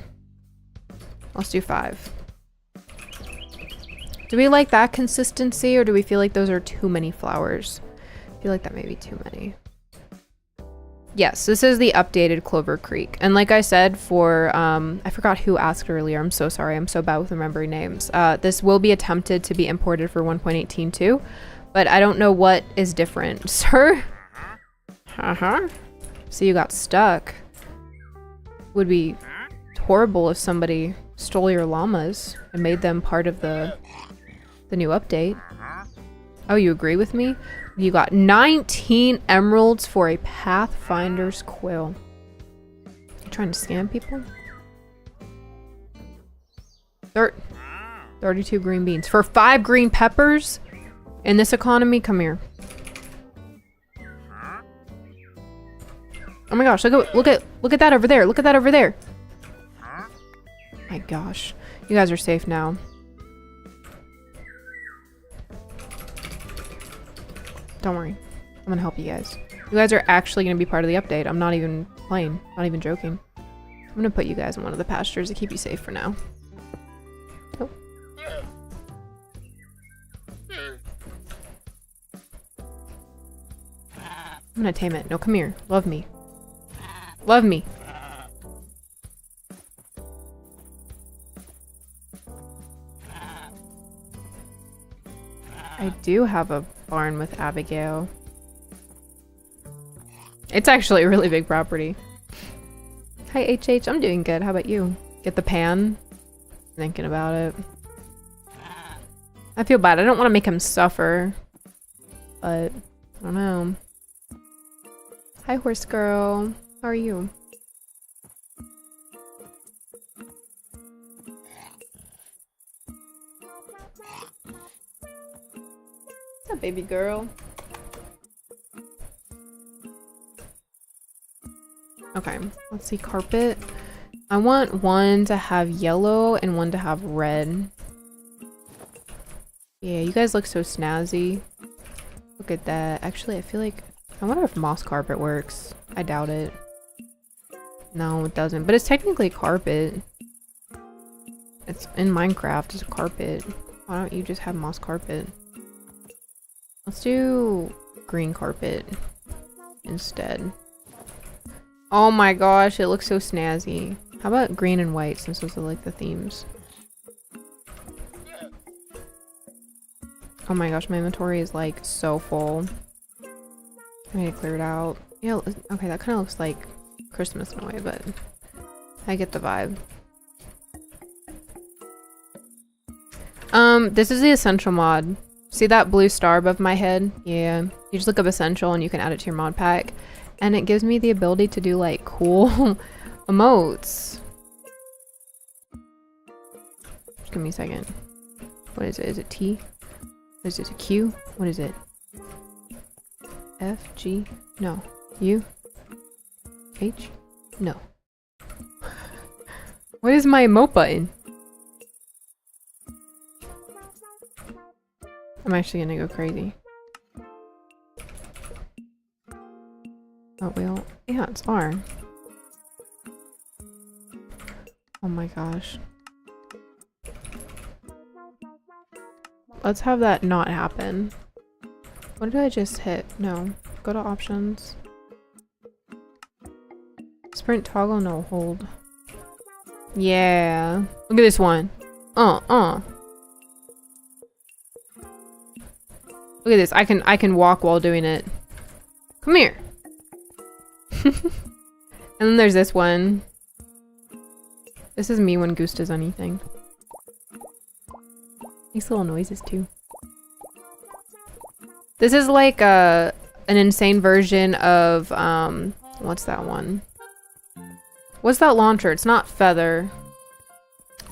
Let's do 5. Do we like that consistency, or do we feel like those are too many flowers? I feel like that may be too many. Yes, this is the updated Clover Creek. And like I said, for, I forgot who asked earlier. I'm so sorry. I'm so bad with remembering names. This will be attempted to be imported for 1.18 too, but I don't know what is different. Sir? So you got stuck. Would be horrible if somebody stole your llamas and made them part of the new update. Oh, you agree with me? You got 19 emeralds for a Pathfinder's quill. You trying to scam people? 32 green beans. For 5 green peppers? In this economy? Come here. Oh my gosh, look at that over there. Look at that over there. My gosh. You guys are safe now. Don't worry. I'm gonna help you guys. You guys are actually gonna be part of the update. I'm not even playing. Not even joking. I'm gonna put you guys in one of the pastures to keep you safe for now. Oh. I'm gonna tame it. No, come here. Love me. Love me. I do have a barn with Abigail. It's actually a really big property. Hi HH, I'm doing good. How about you? Get the pan? Thinking about it. I feel bad. I don't want to make him suffer. But, I don't know. Hi horse girl. How are you? What's up, baby girl? Okay, let's see, carpet. I want one to have yellow and one to have red. Yeah, you guys look so snazzy. Look at that. Actually, I feel like... I wonder if moss carpet works. I doubt it. No, it doesn't. But it's technically carpet. It's in Minecraft. It's a carpet. Why don't you just have moss carpet? Let's do green carpet instead. Oh my gosh, it looks so snazzy. How about green and white, since those are like the themes? Oh my gosh, my inventory is like so full. I need to clear it out. Yeah, okay, that kind of looks like Christmas in a way, but I get the vibe. This is the essential mod. See that blue star above my head? Yeah. You just look up essential and you can add it to your mod pack. And it gives me the ability to do like cool emotes. Just give me a second. What is it? Is it T? Is it a Q? What is it? F, G? No. U? H? No. What is my emote button? I'm actually gonna go crazy. Oh, well, yeah, it's R. Oh my gosh. Let's have that not happen. What did I just hit? No. Go to options. Sprint toggle, no hold. Yeah. Look at this one. Look at this. I can walk while doing it. Come here. And then there's this one. This is me when Goose does anything. Makes little noises too. This is like an insane version of what's that one? What's that launcher? It's not Feather.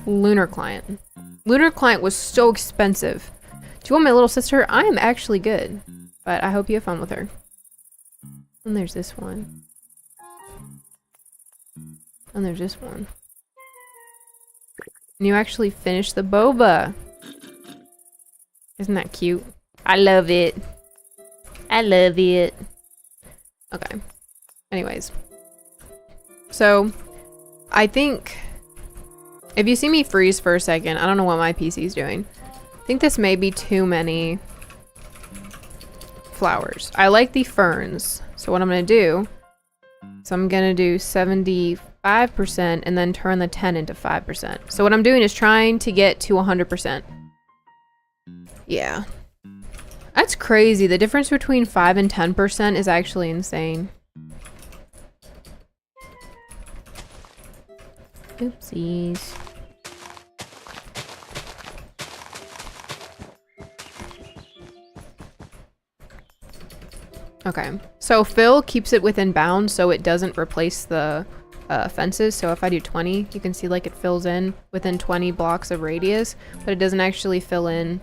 Lunar Client. Lunar Client was so expensive. Do you want my little sister? I am actually good, but I hope you have fun with her. And there's this one. And there's this one. And you actually finished the boba. Isn't that cute? I love it. I love it. Okay. Anyways. So, I think if you see me freeze for a second, I don't know what my PC's doing. I think this may be too many flowers. I like the ferns. So what I'm going to do is I'm going to do 75% and then turn the 10 into 5%. So what I'm doing is trying to get to 100%. Yeah. That's crazy. The difference between 5 and 10% is actually insane. Oopsies. Okay, so fill keeps it within bounds so it doesn't replace the fences. So if I do 20, you can see like it fills in within 20 blocks of radius, but it doesn't actually fill in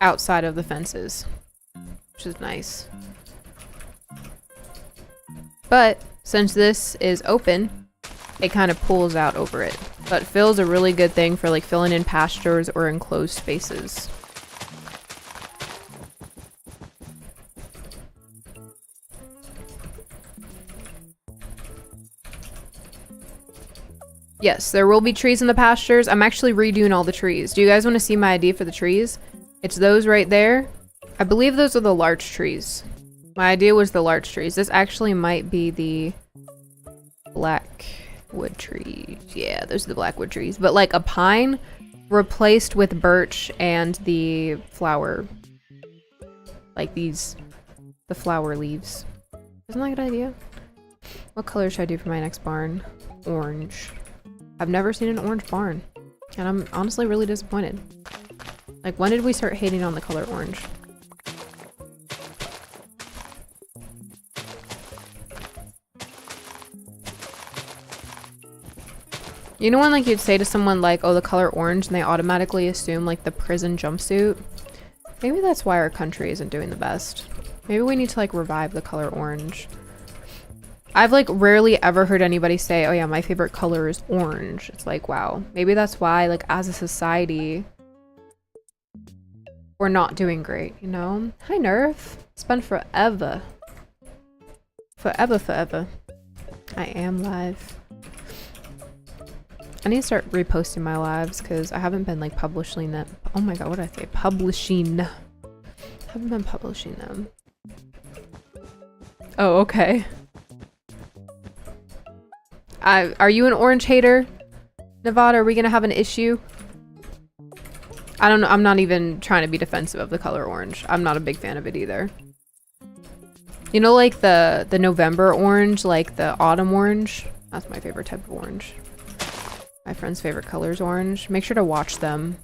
outside of the fences, which is nice. But since this is open, it kind of pulls out over it. But fill is a really good thing for like filling in pastures or enclosed spaces. Yes, there will be trees in the pastures. I'm actually redoing all the trees. Do you guys want to see my idea for the trees? It's those right there. I believe those are the larch trees. My idea was the larch trees. This actually might be the blackwood trees. Yeah, those are the blackwood trees. But like a pine replaced with birch and the flower. Like these, the flower leaves. Isn't that a good idea? What color should I do for my next barn? Orange. I've never seen an orange barn, and I'm honestly really disappointed. Like, when did we start hating on the color orange? You know when like you'd say to someone like, oh, the color orange, and they automatically assume like the prison jumpsuit? Maybe that's why our country isn't doing the best. Maybe we need to like revive the color orange. I've like rarely ever heard anybody say, oh yeah, my favorite color is orange. It's like, wow, maybe that's why like as a society, we're not doing great, you know? Hi Nerf. It's been forever. Forever. I am live. I need to start reposting my lives because I haven't been like publishing them. Oh my god, what did I say? Publishing. I haven't been publishing them. Oh, okay. Are you an orange hater? Nevada, are we gonna have an issue? I don't know. I'm not even trying to be defensive of the color orange. I'm not a big fan of it either. You know, like the November orange, like the autumn orange? That's my favorite type of orange. My friend's favorite color is orange. Make sure to watch them.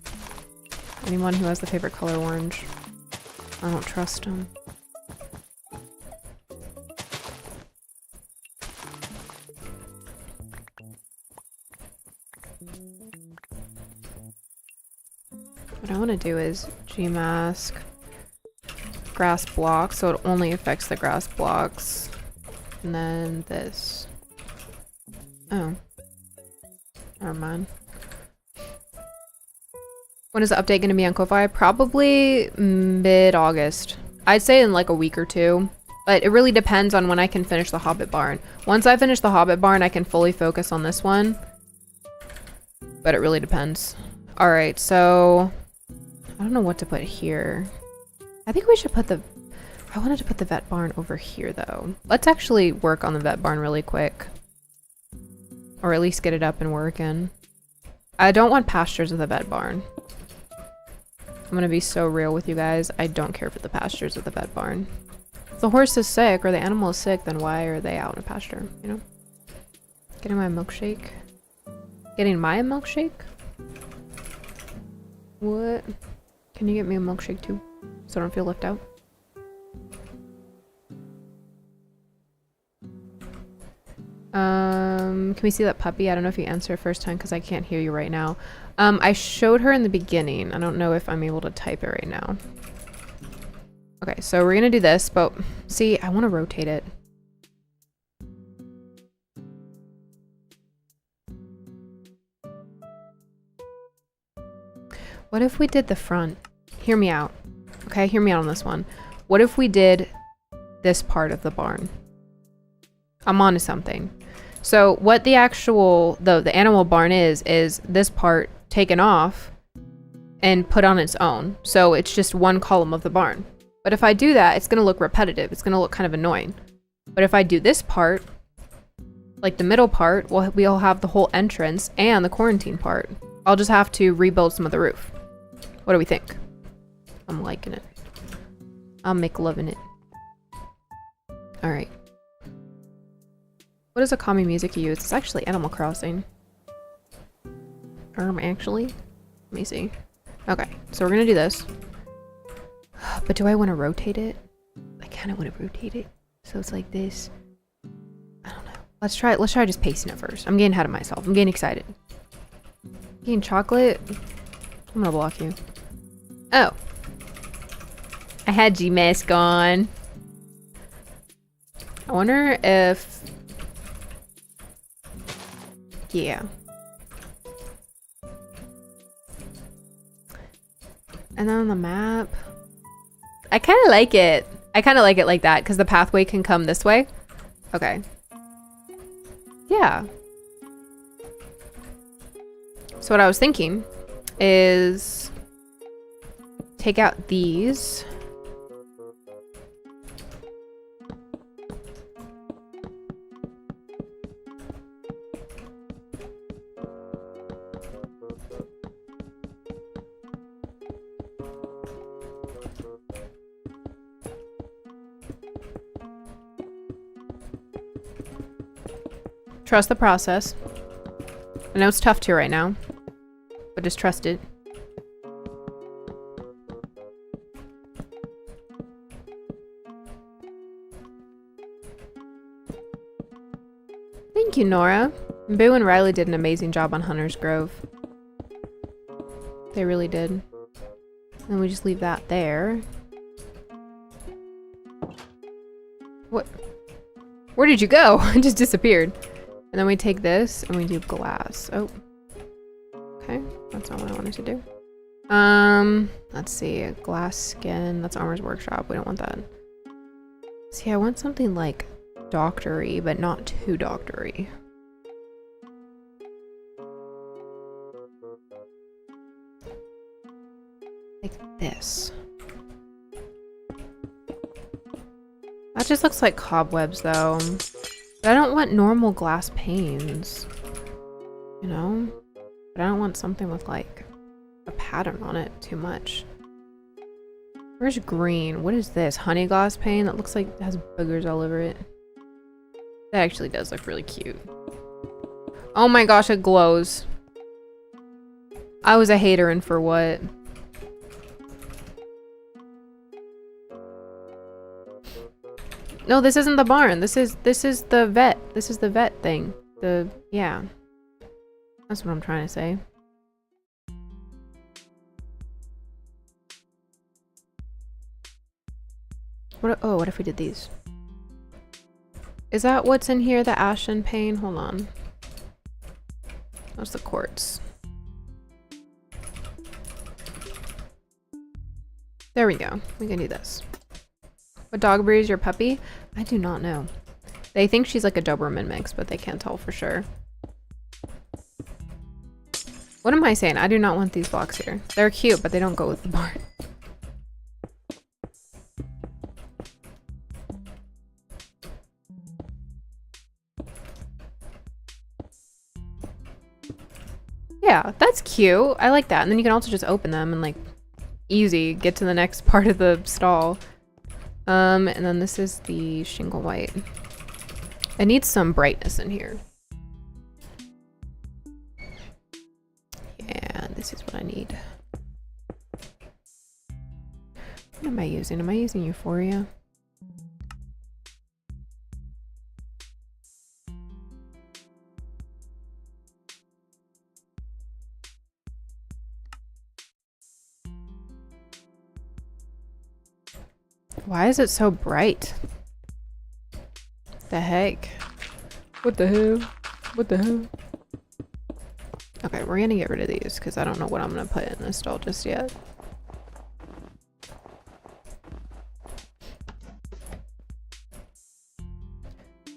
Anyone who has the favorite color orange. I don't trust them. What I want to do is G-mask grass blocks, so it only affects the grass blocks. And then this. Oh. Never mind. When is the update going to be on Ko-Fi? Probably mid-August. I'd say in like a week or two. But it really depends on when I can finish the Hobbit barn. Once I finish the Hobbit barn, I can fully focus on this one. But it really depends. Alright, so I don't know what to put here. I think we should put the... I wanted to put the vet barn over here, though. Let's actually work on the vet barn really quick. Or at least get it up and working. I don't want pastures with a vet barn. I'm gonna be so real with you guys. I don't care for the pastures with the vet barn. If the horse is sick or the animal is sick, then why are they out in a pasture, you know? Getting my milkshake. Getting my milkshake? What? Can you get me a milkshake too? So I don't feel left out? Can we see that puppy? I don't know if you answered first time because I can't hear you right now. I showed her in the beginning. I don't know if I'm able to type it right now. Okay, so we're gonna do this, but see, I want to rotate it. What if we did the front? Hear me out. Okay, hear me out on this one. What if we did this part of the barn? I'm onto something. So what the actual, the animal barn is this part taken off and put on its own. So it's just one column of the barn. But if I do that, it's gonna look repetitive. It's gonna look kind of annoying. But if I do this part, like the middle part, we'll have the whole entrance and the quarantine part. I'll just have to rebuild some of the roof. What do we think? I'm liking it. I'm loving it. All right. What is a common music you use? It's actually Animal Crossing. Actually, let me see. Okay, so we're gonna do this. But do I want to rotate it? I kind of want to rotate it. So it's like this. I don't know. Let's try just pasting it first. I'm getting ahead of myself. I'm getting excited. Getting chocolate? I'm gonna block you. Oh. I had G-Mask on. I wonder if... Yeah. And then on the map... I kind of like it. I kind of like it like that because the pathway can come this way. Okay. Yeah. So what I was thinking is take out these. Trust the process. I know it's tough to right now, but just trust it. Thank you, Nora. Boo and Riley did an amazing job on Hunter's Grove. They really did. And we just leave that there. What? Where did you go? It just disappeared. And then we take this and we do glass. Oh. Okay, that's not what I wanted to do. Let's see. Glass skin. That's Armor's Workshop. We don't want that. See, I want something like doctory, but not too doctory. Like this. That just looks like cobwebs, though. But I don't want normal glass panes. You know? But I don't want something with, like, a pattern on it too much. Where's green? What is this? Honey glass pane? That looks like it has boogers all over it. That actually does look really cute. Oh my gosh, it glows. I was a hater and for what? No, this isn't the barn. This is the vet. This is the vet thing. Yeah. That's what I'm trying to say. What if we did these? Is that what's in here? The ashen pane? Hold on. That's the quartz. There we go. We can do this. What dog breed is your puppy? I do not know. They think she's like a Doberman mix, but they can't tell for sure. What am I saying? I do not want these blocks here. They're cute, but they don't go with the barn. Yeah, that's cute. I like that. And then you can also just open them and like easy get to the next part of the stall. And then this is the shingle white. It needs some brightness in here. Yeah, this is what I need. What am I using? Am I using Euphoria? Why is it so bright? The heck? What the hell? What the hell? Okay, we're gonna get rid of these because I don't know what I'm gonna put in this stall just yet.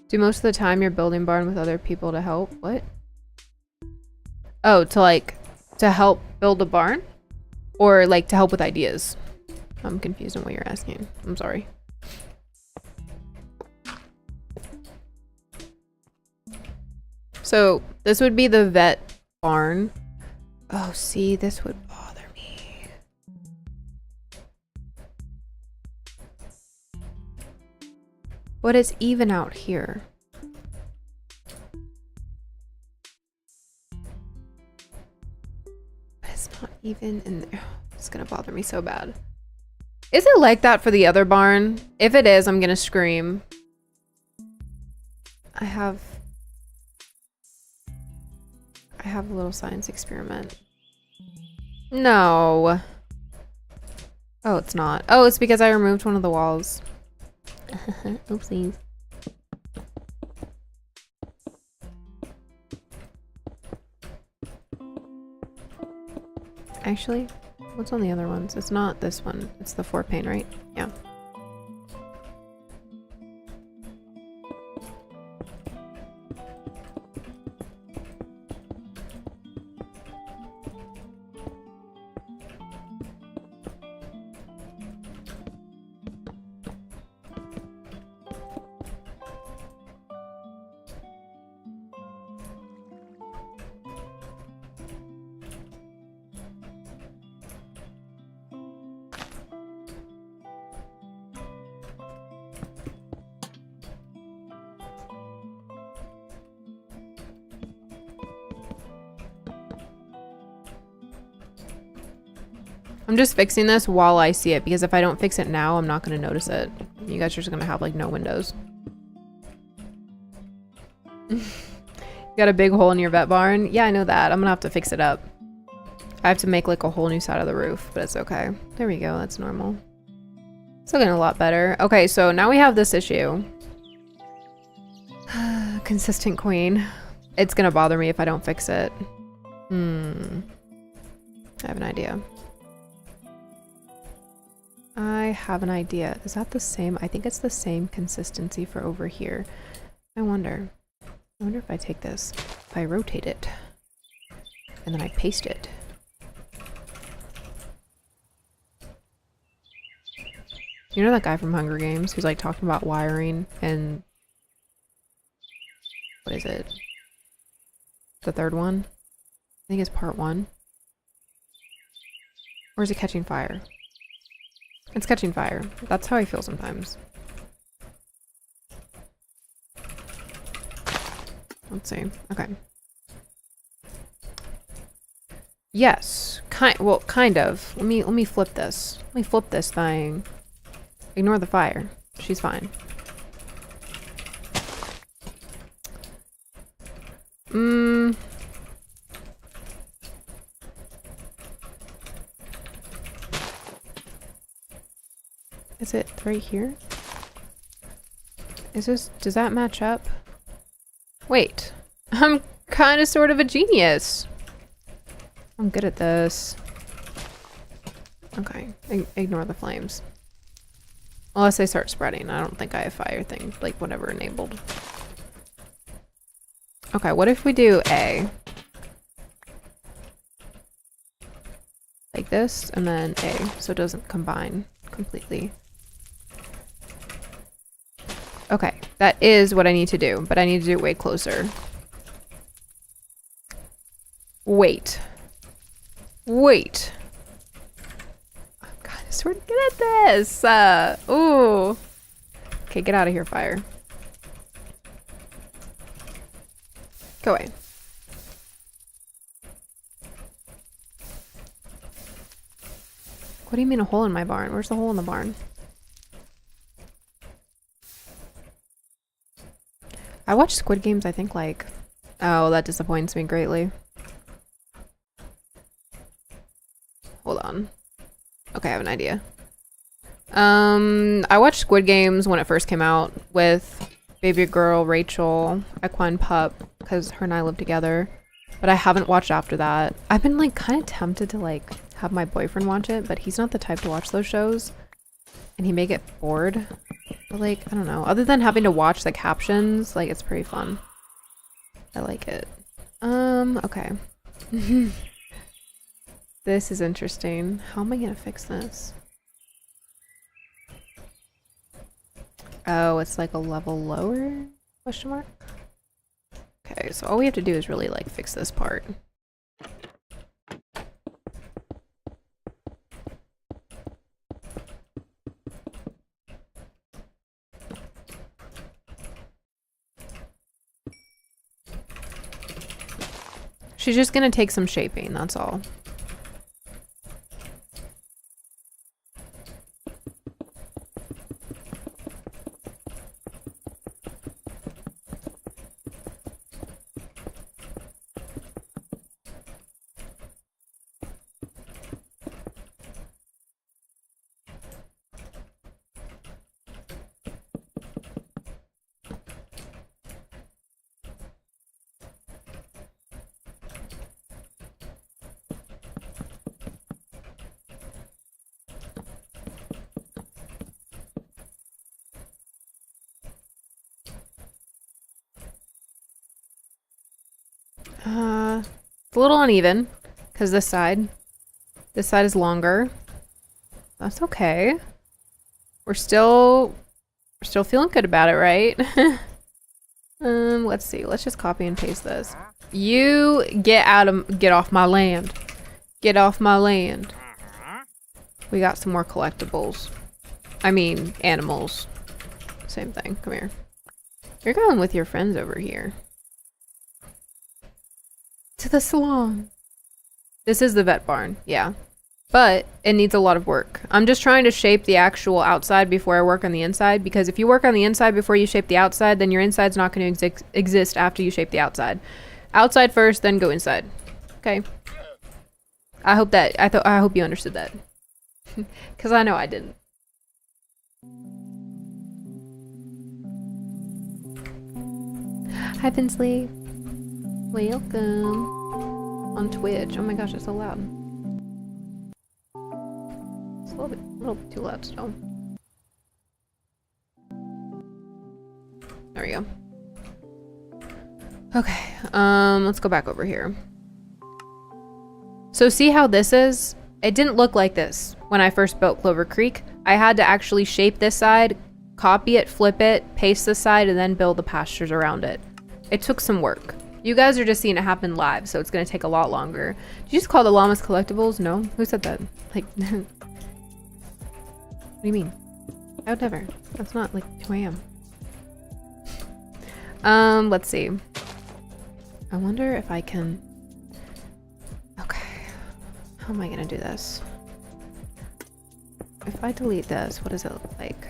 Do most of the time you're building barn with other people to help? What? Oh, to help build a barn? Or like to help with ideas? I'm confused on what you're asking. I'm sorry. So this would be the vet barn. Oh, see, this would bother me. But it's even out here. But it's not even in there. It's gonna bother me so bad. Is it like that for the other barn? If it is, I'm gonna scream. I have a little science experiment. No. Oh, it's not. Oh, it's because I removed one of the walls. Oopsies. Actually, what's on the other ones? It's not this one. It's the 4 pane, right? Yeah. I'm just fixing this while I see it because if I don't fix it now, I'm not going to notice it. You guys are just going to have like no windows. You got a big hole in your vet barn? Yeah, I know that. I'm going to have to fix it up. I have to make like a whole new side of the roof, but it's okay. There we go. That's normal. It's looking a lot better. Okay, so now we have this issue. Consistent queen. It's going to bother me if I don't fix it. I have an idea. I have an idea. Is that the same? I think it's the same consistency for over here. I wonder if I take this, if I rotate it, and then I paste it. You know that guy from Hunger Games who's like talking about wiring and what is it? The third one? I think it's part 1. Or is it catching fire? It's catching fire. That's how I feel sometimes. Let's see. Okay. Yes. Well, kind of. Let me flip this. Let me flip this thing. Ignore the fire. She's fine. Is it right here? Does that match up? Wait. I'm kind of sort of a genius. I'm good at this. Okay. Ignore the flames. Unless they start spreading. I don't think I have fire thing, like whatever enabled. Okay, what if we do A? Like this, and then A, so it doesn't combine completely. Okay, that is what I need to do, but I need to do it way closer. Wait. Wait. I'm kind of sort of good at this. Ooh. Okay, get out of here, fire. Go away. What do you mean a hole in my barn? Where's the hole in the barn? I watch Squid Games, I think, like... Oh, that disappoints me greatly. Hold on. Okay, I have an idea. I watched Squid Games when it first came out with baby girl Rachel, equine pup, because her and I live together. But I haven't watched after that. I've been like kind of tempted to like have my boyfriend watch it, but he's not the type to watch those shows. And he may get bored. But like, I don't know. Other than having to watch the captions, like it's pretty fun. I like it. Okay. This is interesting. How am I gonna fix this? Oh, it's like a level lower? Question mark? Okay, so all we have to do is really like fix this part. She's just gonna take some shaping, that's all. It's a little uneven because this side is longer. That's okay. We're still feeling good about it, right? Let's see. Let's just copy and paste this. You get off my land. Get off my land. We got some more collectibles. I mean, animals. Same thing. Come here. You're going with your friends over here. To the salon. This is the vet barn, yeah. But it needs a lot of work. I'm just trying to shape the actual outside before I work on the inside, because if you work on the inside before you shape the outside, then your inside's not going to exist after you shape the outside. Outside first, then go inside. Okay. I hope you understood that. Because I know I didn't. Hi, Finsley. Welcome. On Twitch. Oh my gosh, it's so loud. It's a little bit too loud still. There we go. Okay, let's go back over here. So see how this is? It didn't look like this when I first built Clover Creek. I had to actually shape this side, copy it, flip it, paste this side, and then build the pastures around it. It took some work. You guys are just seeing it happen live, so it's gonna take a lot longer. Did you just call the llamas collectibles? No? Who said that? Like, what do you mean? I would never. That's not like who I am. Let's see. I wonder if I can... Okay. How am I gonna do this? If I delete this, what does it look like?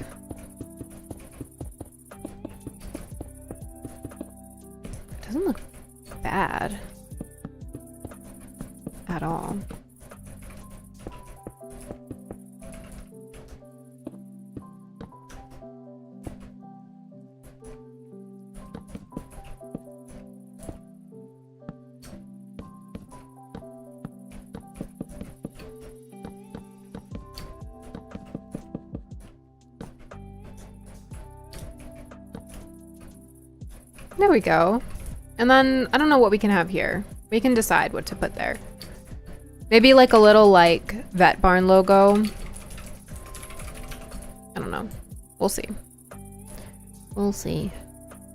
It doesn't look bad at all. There we go. And then, I don't know what we can have here. We can decide what to put there. Maybe like a little like vet barn logo. I don't know. We'll see. We'll see.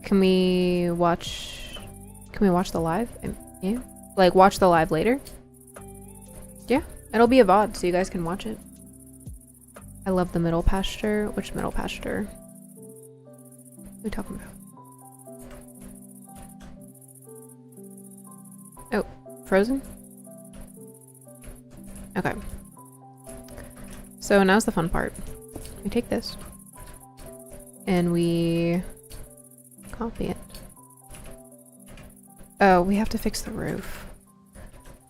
Can we watch the live? Yeah, Like, watch the live later? Yeah, it'll be a VOD, so you guys can watch it. I love the middle pasture. Which middle pasture? What are we talking about? Oh, frozen? Okay. So now's the fun part. We take this. And we copy it. Oh, we have to fix the roof.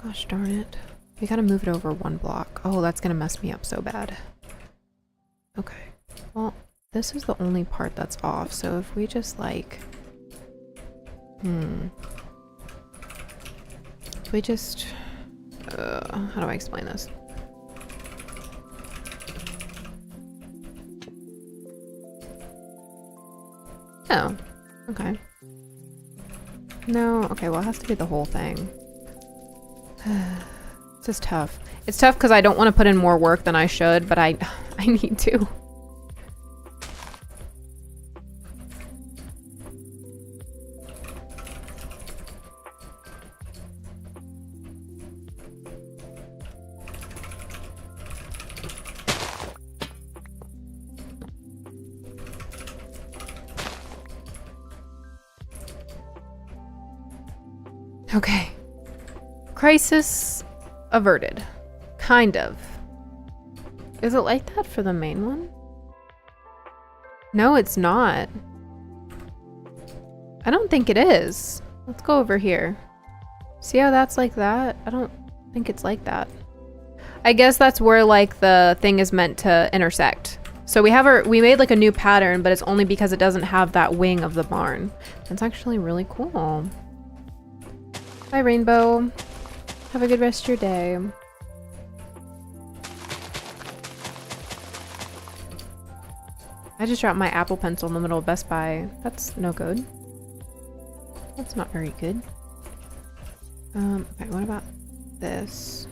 Gosh darn it. We gotta move it over 1 block. Oh, that's gonna mess me up so bad. Okay. Well, this is the only part that's off, so if we just like... If we just... how do I explain this? Oh, okay. No, okay, well it has to be the whole thing. This is tough. It's tough because I don't want to put in more work than I should, but I need to. Okay. Crisis averted. Kind of. Is it like that for the main one? No, it's not. I don't think it is. Let's go over here. See how that's like that? I don't think it's like that. I guess that's where like the thing is meant to intersect. So we made like a new pattern, but it's only because it doesn't have that wing of the barn. That's actually really cool. Bye, Rainbow. Have a good rest of your day. I just dropped my Apple Pencil in the middle of Best Buy. That's no good. That's not very good. Okay, what about this?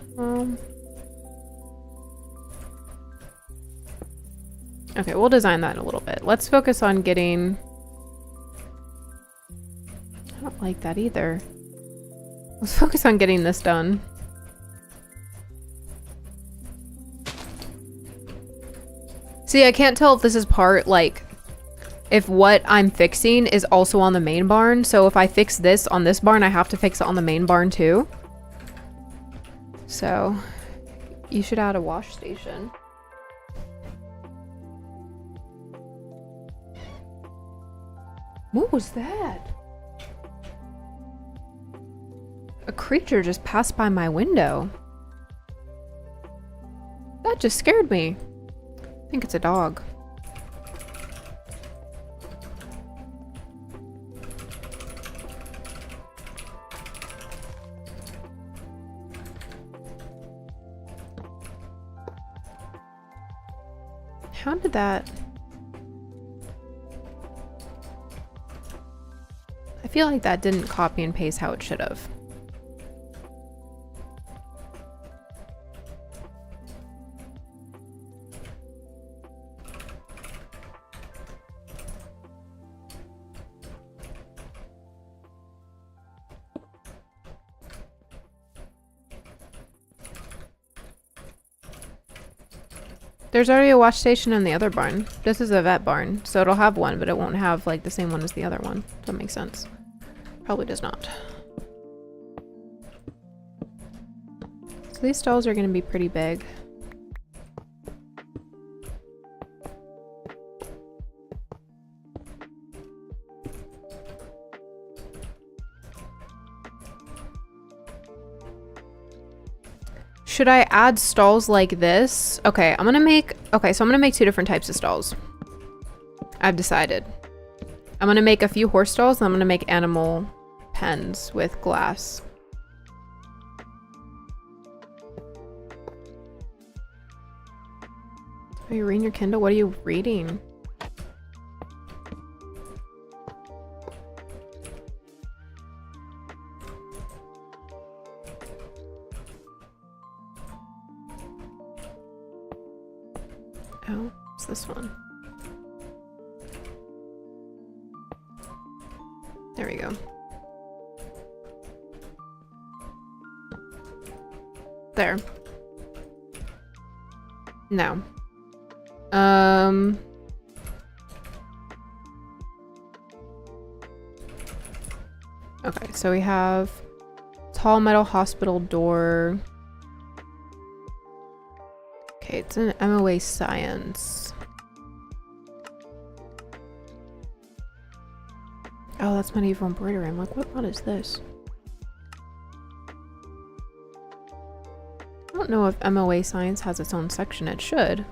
Okay, we'll design that in a little bit. Let's focus on getting... I don't like that either. Let's focus on getting this done. See, I can't tell if this is part, like, if what I'm fixing is also on the main barn. So if I fix this on this barn, I have to fix it on the main barn too. So, you should add a wash station. What was that? A creature just passed by my window. That just scared me. I think it's a dog. How did that... I feel like that didn't copy and paste how it should have. There's already a wash station in the other barn. This is a vet barn, so it'll have one, but it won't have like the same one as the other one. Does that make sense? Probably does not. So these stalls are going to be pretty big. Should I add stalls like this? Okay, so I'm gonna make 2 different types of stalls. I've decided. I'm gonna make a few horse stalls, and I'm gonna make animal pens with glass. Are you reading your Kindle? What are you reading? Oh, it's this one. There we go. There. No. Okay, so we have tall metal hospital door. Okay, it's an MOA science. Oh, that's medieval embroidery. I'm like, what is this? I don't know if MOA science has its own section. It should.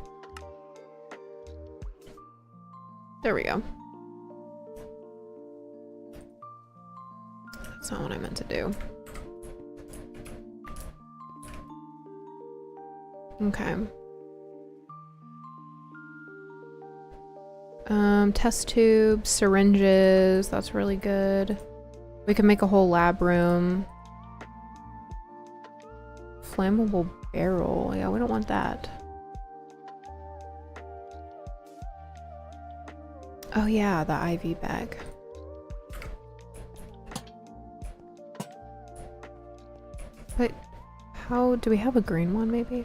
There we go. That's not what I meant to do. Okay. Test tubes, syringes, that's really good. We can make a whole lab room. Flammable barrel, yeah, we don't want that. Oh yeah, the IV bag. But how, do we have a green one maybe?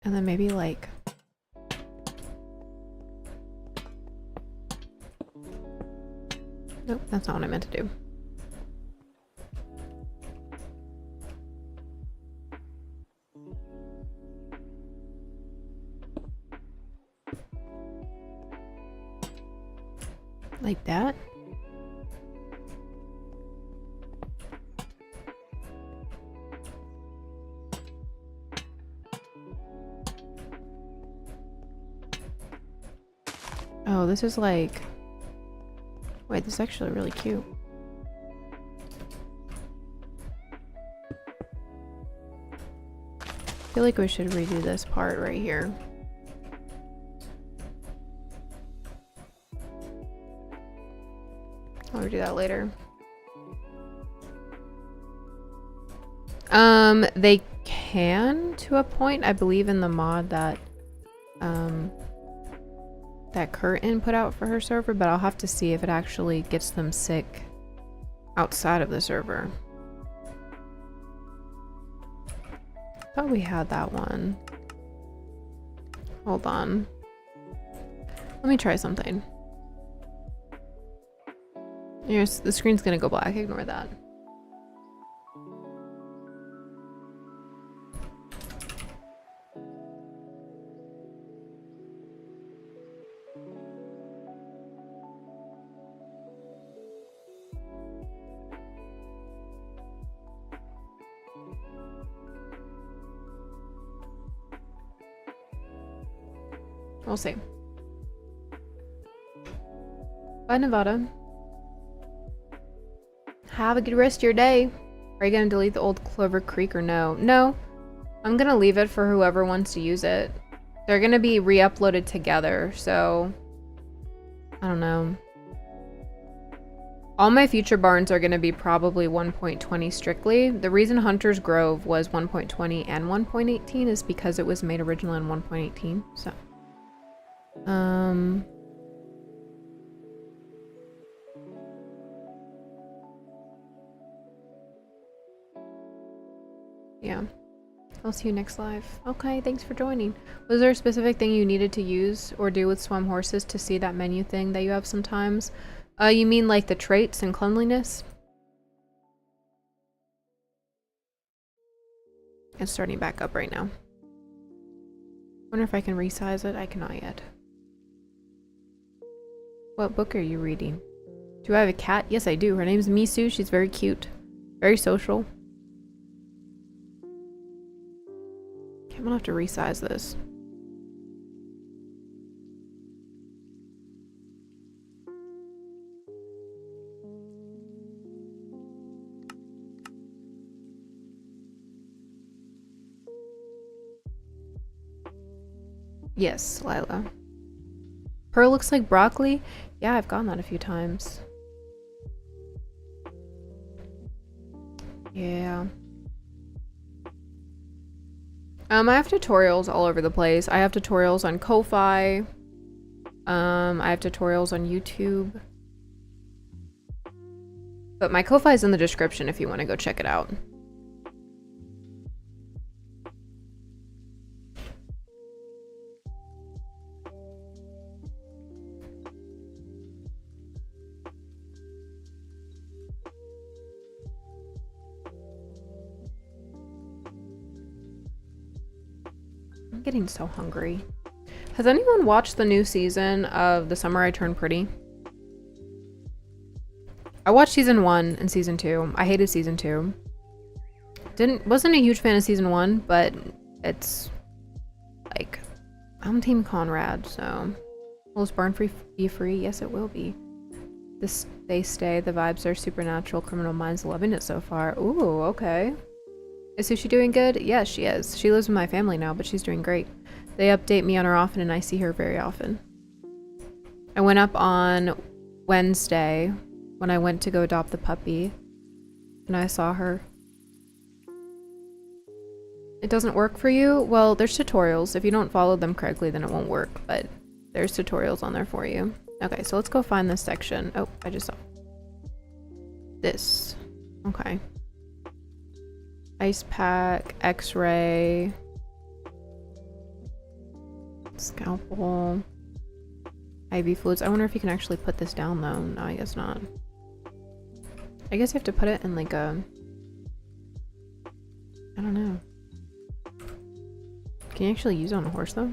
And then maybe like nope, that's not what I meant to do. Like that? Oh, this is like... Wait, this is actually really cute. I feel like we should redo this part right here. I'll do that later. They can to a point. I believe in the mod that that Curtin put out for her server, but I'll have to see if it actually gets them sick outside of the server. Thought we had that one. Hold on. Let me try something. Yes, the screen's gonna go black. Ignore that. We'll see. Bye, Nevada. Have a good rest of your day. Are you gonna delete the old Clover Creek or no? No. I'm gonna leave it for whoever wants to use it. They're gonna be re-uploaded together, so... I don't know. All my future barns are gonna be probably 1.20 strictly. The reason Hunter's Grove was 1.20 and 1.18 is because it was made originally in 1.18, so... Yeah. I'll see you next live. Okay, thanks for joining. Was there a specific thing you needed to use or do with Swim Horses to see that menu thing that you have sometimes? You mean like the traits and cleanliness? It's starting back up right now. Wonder if I can resize it. I cannot yet. What book are you reading? Do I have a cat? Yes, I do. Her name's Misu. She's very cute. Very social. Okay, I'm gonna have to resize this. Yes, Lila. Her looks like broccoli? Yeah, I've gotten that a few times. Yeah. I have tutorials all over the place. I have tutorials on Ko-Fi. I have tutorials on YouTube. But my Ko-Fi is in the description if you want to go check it out. I'm getting so hungry. Has anyone watched the new season of The Summer I Turned Pretty? I watched season 1 and season 2. I hated season 2. Wasn't a huge fan of season 1, but it's like I'm team Conrad, so will this barn be free? Yes, it will be. They stay. The vibes are supernatural. Criminal Minds loving it so far. Ooh, okay. Is Sushi doing good? Yes, she is. She lives with my family now, but she's doing great. They update me on her often, and I see her very often. I went up on Wednesday when I went to go adopt the puppy, and I saw her. It doesn't work for you? Well, there's tutorials. If you don't follow them correctly, then it won't work, but there's tutorials on there for you. Okay, so let's go find this section. Oh, I just saw this. Okay. Ice pack, x-ray, scalpel, IV fluids. I wonder if you can actually put this down though. No, I guess not. I guess you have to put it in like a, I don't know. Can you actually use it on a horse though?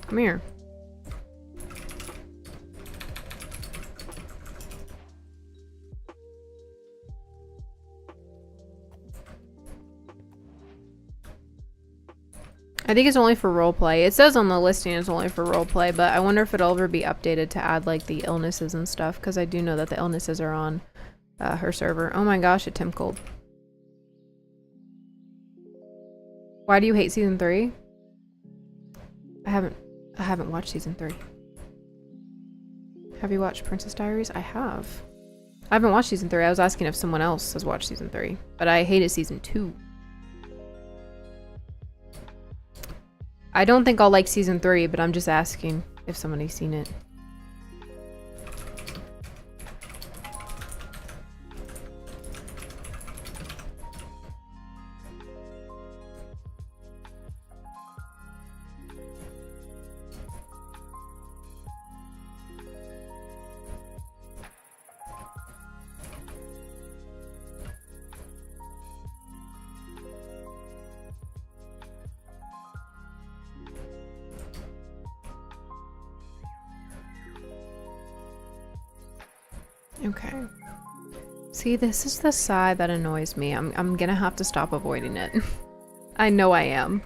Come here. I think it's only for roleplay. It says on the listing it's only for roleplay, but I wonder if it'll ever be updated to add like the illnesses and stuff, because I do know that the illnesses are on her server. Oh my gosh, it templed. Why do you hate season 3? I haven't watched season 3. Have you watched Princess Diaries? I have. I haven't watched season 3. I was asking if someone else has watched season 3, but I hated season 2. I don't think I'll like season 3, but I'm just asking if somebody's seen it. Okay. See, this is the side that annoys me. I'm gonna have to stop avoiding it. I know I am.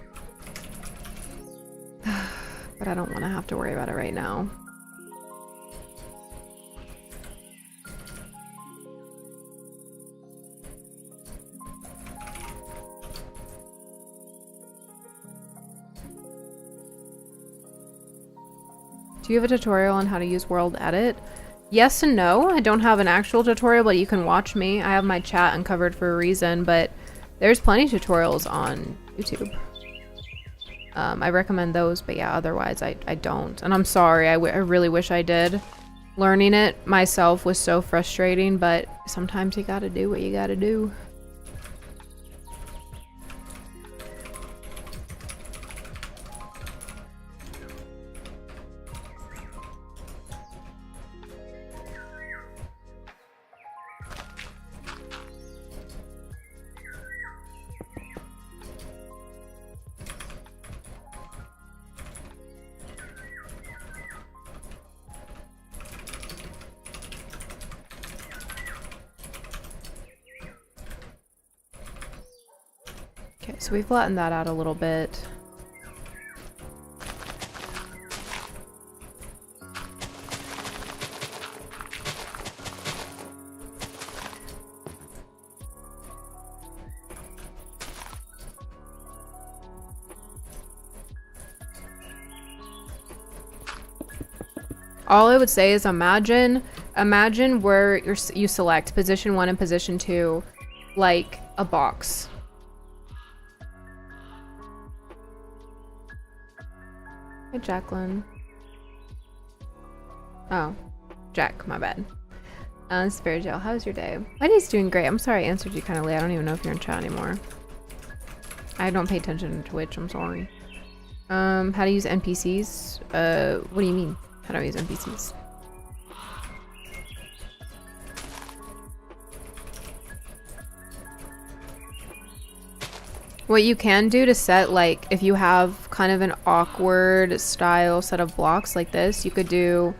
But I don't want to have to worry about it right now. Do you have a tutorial on how to use World Edit? Yes and no. I don't have an actual tutorial, but you can watch me. I have my chat uncovered for a reason, but there's plenty of tutorials on YouTube. I recommend those, but yeah, otherwise I don't. And I'm sorry, I really wish I did. Learning it myself was so frustrating, but sometimes you gotta do what you gotta do. So we flattened that out a little bit. All I would say is imagine imagine where you select position 1 and position 2, like a box. Hi, Jacqueline. Oh, Jack, my bad. Spare Gel, how's your day? My day's doing great. I'm sorry I answered you kind of late. I don't even know if you're in chat anymore. I don't pay attention to Twitch, I'm sorry. How to use NPCs? What do you mean? How do I use NPCs? What you can do to set, like, if you have kind of an awkward style set of blocks like this, you could do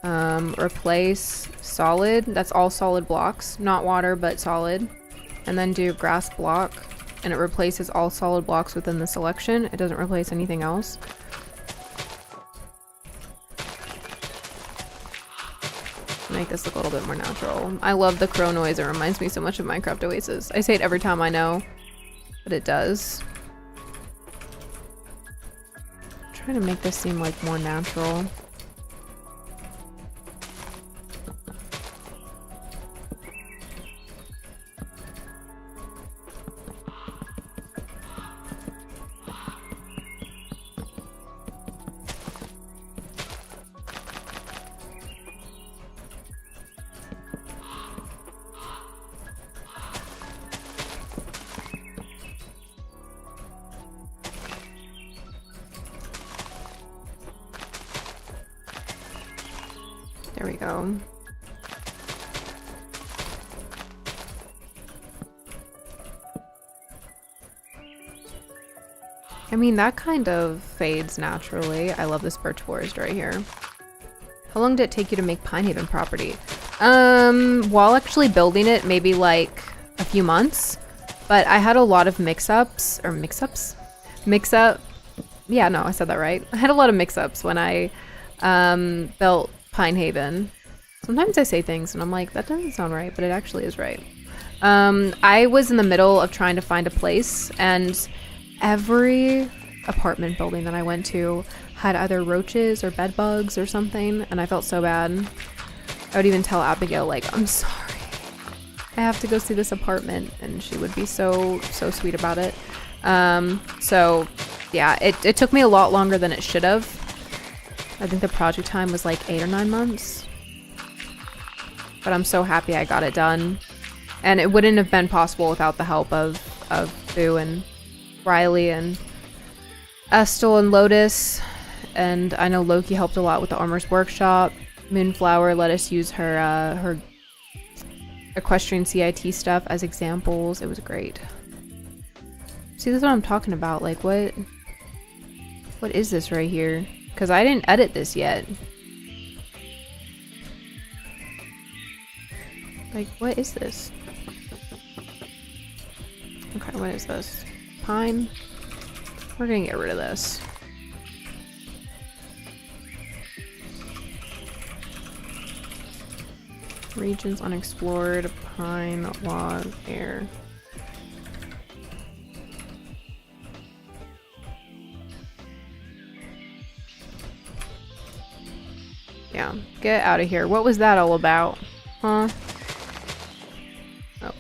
replace solid. That's all solid blocks, not water, but solid. And then do grass block, and it replaces all solid blocks within the selection. It doesn't replace anything else. Make this look a little bit more natural. I love the crow noise. It reminds me so much of Minecraft Oasis. I say it every time, I know, but it does. I'm trying to make this seem like more natural. There we go. I mean, that kind of fades naturally. I love this birch forest right here. How long did it take you to make Pinehaven property? While actually building it, maybe like a few months. But I had a lot of mix-ups, or mix-ups? Mix-up? Yeah, no, I said that right. I had a lot of mix-ups when I built Pinehaven. Sometimes I say things and I'm like, that doesn't sound right, but it actually is right. I was in the middle of trying to find a place, and every apartment building that I went to had either roaches or bed bugs or something, and I felt so bad. I would even tell Abigail, like, I'm sorry, I have to go see this apartment, and she would be so sweet about it. So yeah, it took me a lot longer than it should have. I think the project time was like 8 or 9 months. But I'm so happy I got it done. And it wouldn't have been possible without the help of Boo and Riley and Estel and Lotus. And I know Loki helped a lot with the Armor's Workshop. Moonflower let us use her equestrian CIT stuff as examples. It was great. See, this is what I'm talking about. Like, what is this right here? Because I didn't edit this yet. Like, what is this? Okay, what is this? Pine? We're gonna get rid of this. Regions unexplored, pine, log, air. Yeah, get out of here. What was that all about? Huh? Oh.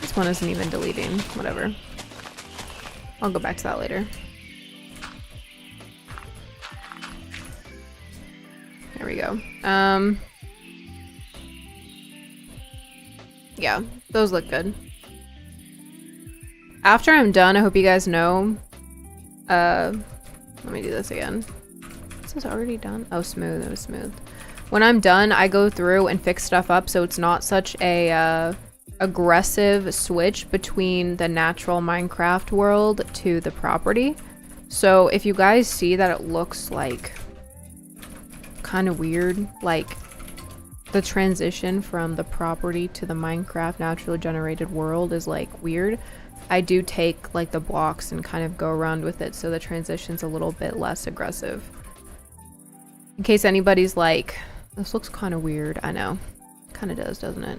This one isn't even deleting. Whatever. I'll go back to that later. There we go. Yeah, those look good. After I'm done, I hope you guys know. Let me do this again. This is already done. Oh, smooth. It was smooth. When I'm done, I go through and fix stuff up so it's not such a aggressive switch between the natural Minecraft world to the property. So if you guys see that it looks like kind of weird, like the transition from the property to the Minecraft naturally generated world is like weird, I do take like the blocks and kind of go around with it so the transition's a little bit less aggressive. In case anybody's like, this looks kind of weird. I know. Kind of does, doesn't it?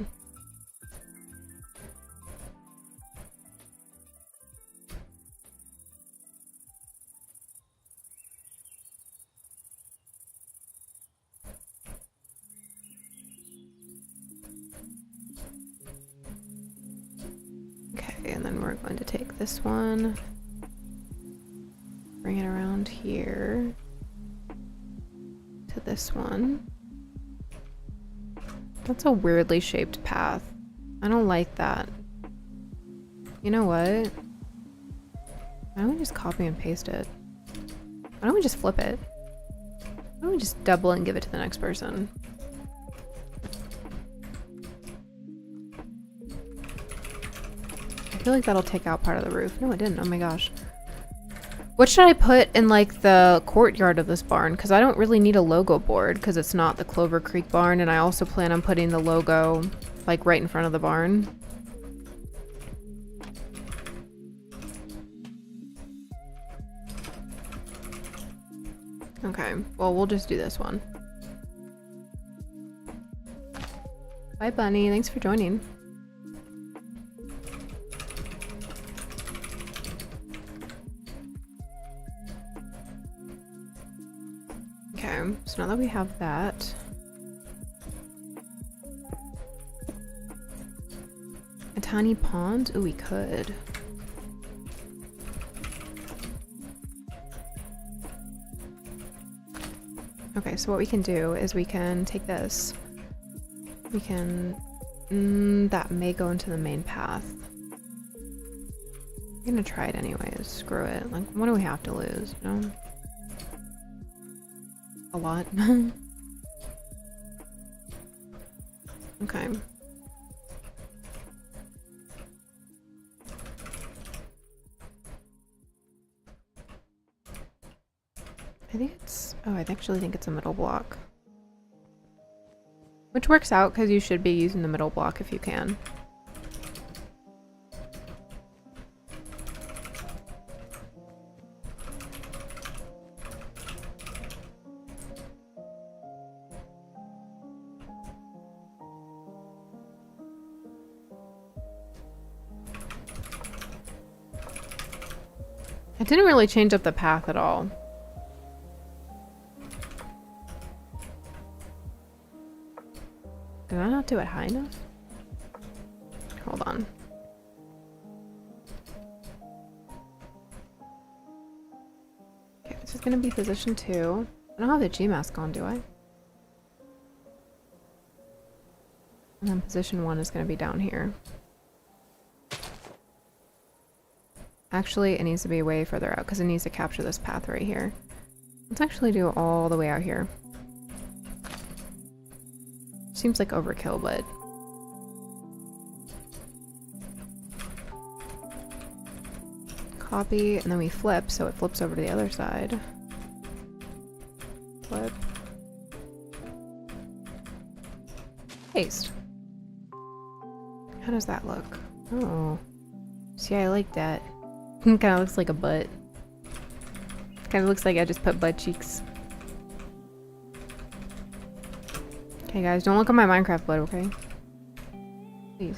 going to take this one, bring it around here to this one. That's a weirdly shaped path. I don't like that. You know what? Why don't we just copy and paste it? Why don't we just flip it? Why don't we just double and give it to the next person? I feel like that'll take out part of the roof. No, it didn't. Oh my gosh. What should I put in like the courtyard of this barn? Because I don't really need a logo board because it's not the Clover Creek barn, and I also plan on putting the logo like right in front of the barn. Okay, well, we'll just do this one. Bye, Bunny. Thanks for joining. Okay, so now that we have that, a tiny pond? Ooh, we could. Okay, so what we can do is we can take this. We can... that may go into the main path. I'm gonna try it anyways. Screw it. Like, what do we have to lose, you know? A lot. Okay. I think it's... oh, I actually think it's a middle block. Which works out because you should be using the middle block if you can. It didn't really change up the path at all. Did I not do it high enough? Hold on. Okay, this is gonna be position 2. I don't have the G mask on, do I? And then position 1 is gonna be down here. Actually, it needs to be way further out because it needs to capture this path right here. Let's actually do it all the way out here. Seems like overkill, but... copy, and then we flip, so it flips over to the other side. Flip. Paste. How does that look? Oh. See, I like that. Kind of looks like a butt. Kind of looks like I just put butt cheeks. Okay, guys, don't look at my Minecraft blood, okay? Please.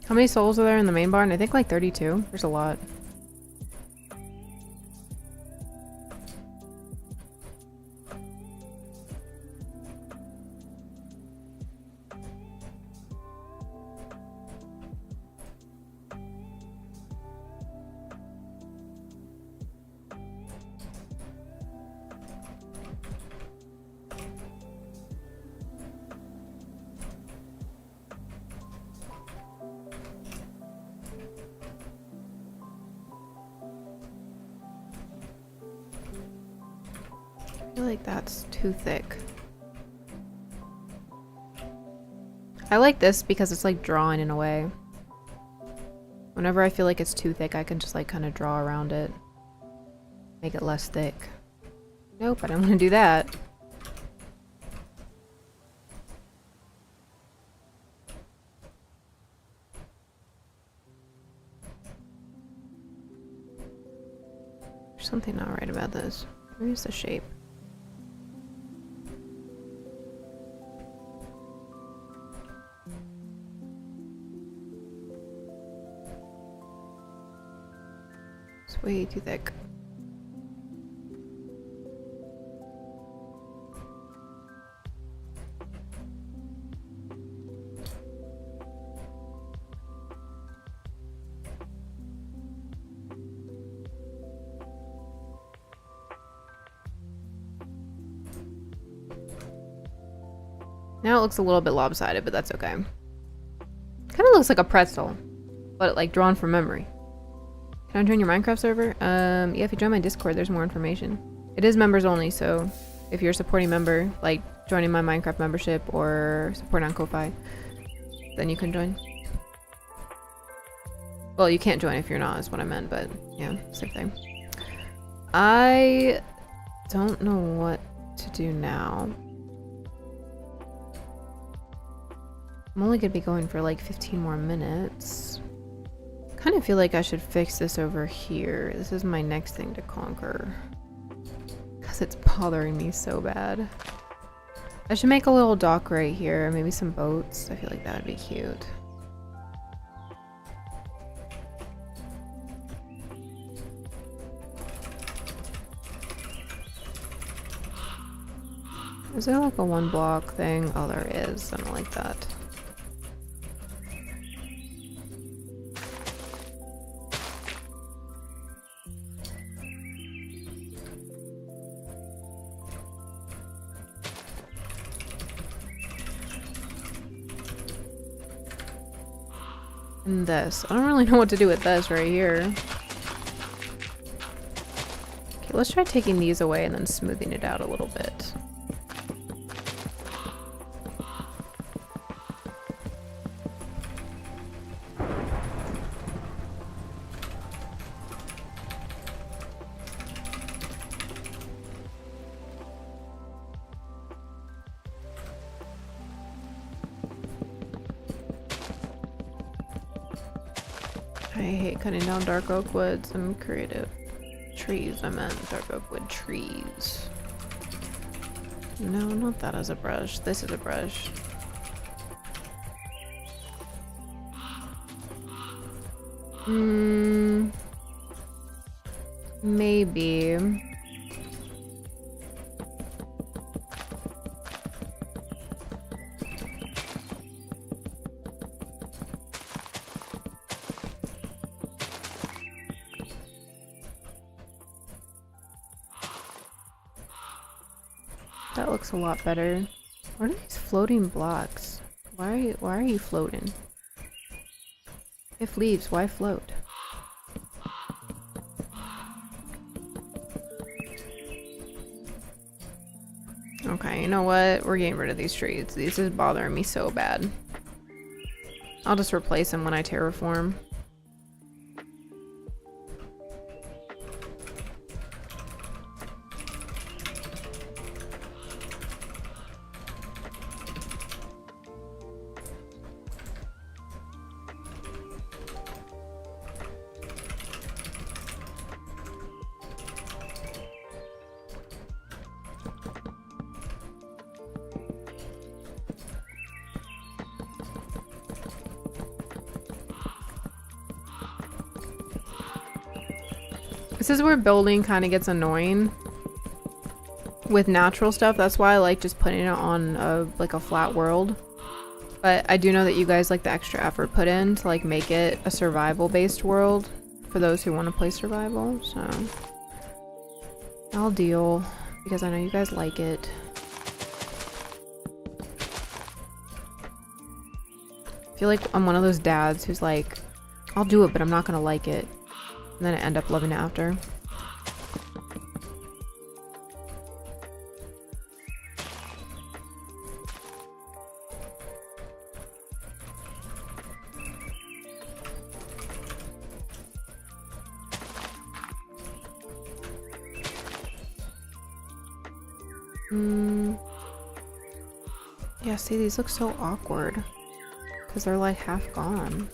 How many souls are there in the main barn? I think like 32. There's a lot. I feel like that's too thick. I like this because it's like drawing in a way. Whenever I feel like it's too thick, I can just like kind of draw around it. Make it less thick. Nope, I don't want to do that. There's something not right about this. Where's the shape? It's way too thick. Now it looks a little bit lopsided, but that's okay. Kind of looks like a pretzel, but like drawn from memory. Can I join your Minecraft server? Yeah, if you join my Discord, there's more information. It is members only, so if you're a supporting member, like joining my Minecraft membership or supporting on Ko-Fi, then you can join. Well, you can't join if you're not, is what I meant, but yeah, same thing. I don't know what to do now. I'm only gonna be going for like 15 more minutes. Kind of feel like I should fix this over here. This is my next thing to conquer. Because it's bothering me so bad. I should make a little dock right here. Maybe some boats. I feel like that would be cute. Is there like a one block thing? Oh, there is. I don't like that. And this. I don't really know what to do with this right here. Okay, let's try taking these away and then smoothing it out a little bit. I hate cutting down dark oak woods. I'm creative. Trees, I meant dark oak wood trees. No, not that as a brush. This is a brush. Maybe. That looks a lot better. What are these floating blocks? Why are you floating? If leaves, why float? Okay, you know what? We're getting rid of these trees. These is bothering me so bad. I'll just replace them when I terraform. This is where building kind of gets annoying with natural stuff. That's why I like just putting it on like a flat world. But I do know that you guys like the extra effort put in to like make it a survival based world for those who want to play survival. So I'll deal because I know you guys like it. I feel like I'm one of those dads who's like, I'll do it, but I'm not gonna like it. And then I end up loving it after. Yeah, see, these look so awkward. Because they're like half gone.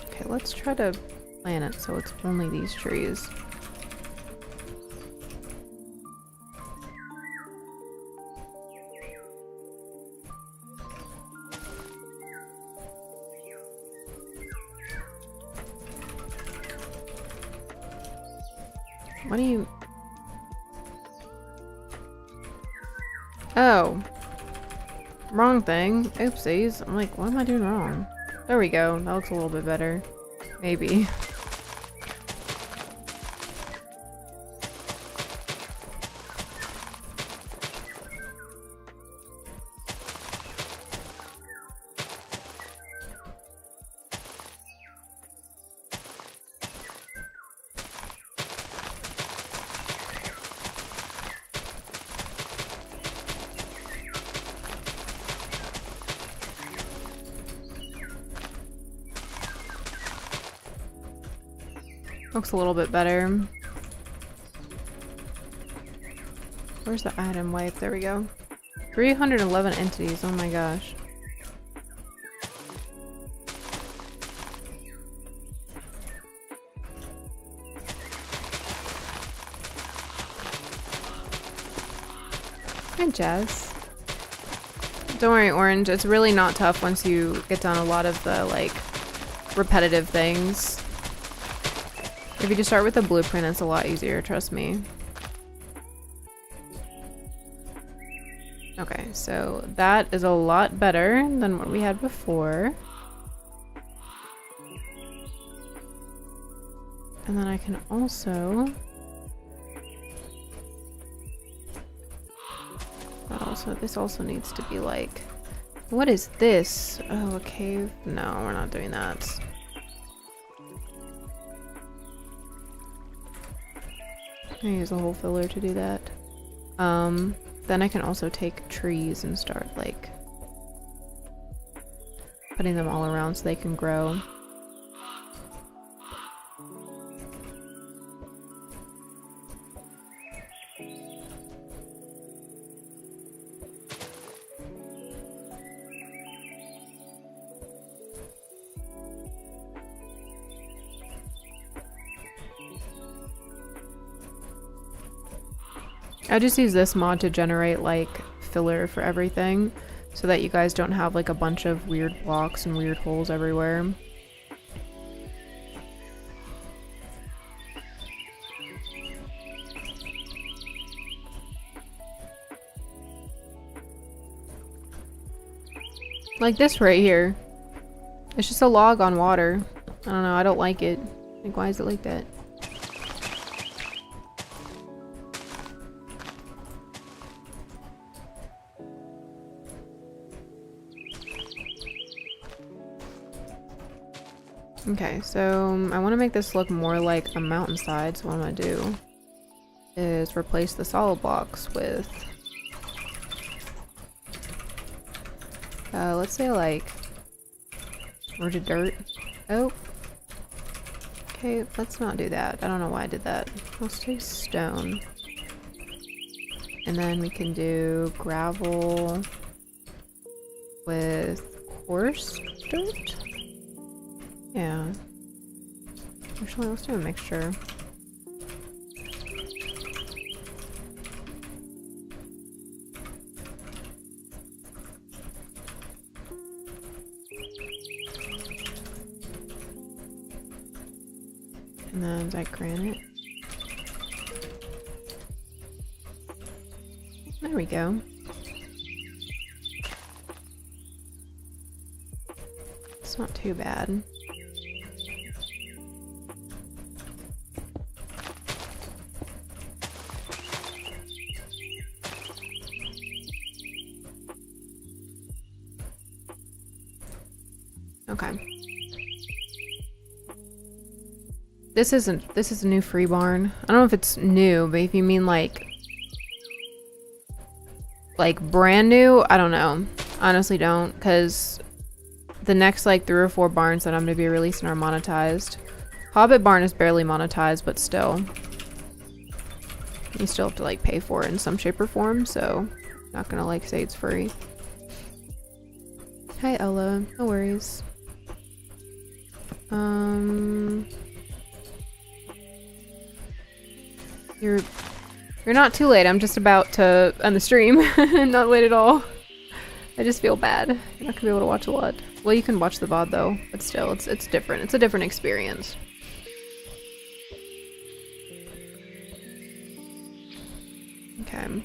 Okay, let's try to plant it so it's only these trees. What do you... Oh. Wrong thing. Oopsies. I'm like, what am I doing wrong? There we go. That looks a little bit better. Maybe. Looks a little bit better. Where's the item wipe? There we go. 311 entities. Oh my gosh. Hi, Jess. Don't worry, Orange. It's really not tough once you get done a lot of the, like, repetitive things. If you just start with a blueprint, it's a lot easier, trust me. Okay, so that is a lot better than what we had before. And then I can also... this also needs to be like... What is this? Oh, a cave? No, we're not doing that. I use a whole filler to do that. Then I can also take trees and start like putting them all around so they can grow. I just use this mod to generate like filler for everything so that you guys don't have like a bunch of weird blocks and weird holes everywhere. Like this right here. It's just a log on water. I don't know, I don't like it. Like, why is it like that? Okay, so I want to make this look more like a mountainside, so what I'm going to do is replace the solid blocks with, let's say like, where's the dirt? Oh, okay, let's not do that. I don't know why I did that. Let's do stone. And then we can do gravel with coarse dirt. Yeah. Actually, let's do a mixture. And then like granite. There we go. It's not too bad. Okay. This is a new free barn. I don't know if it's new, but if you mean like brand new, I don't know. Honestly don't, because the next like 3 or 4 barns that I'm going to be releasing are monetized. Hobbit barn is barely monetized, but still. You still have to like pay for it in some shape or form, so not gonna like say it's free. Hi Ella, no worries. You're not too late. I'm just about to end the stream. Not late at all. I just feel bad. You're not gonna be able to watch a lot. Well, you can watch the VOD though, but still, it's different. It's a different experience. Okay.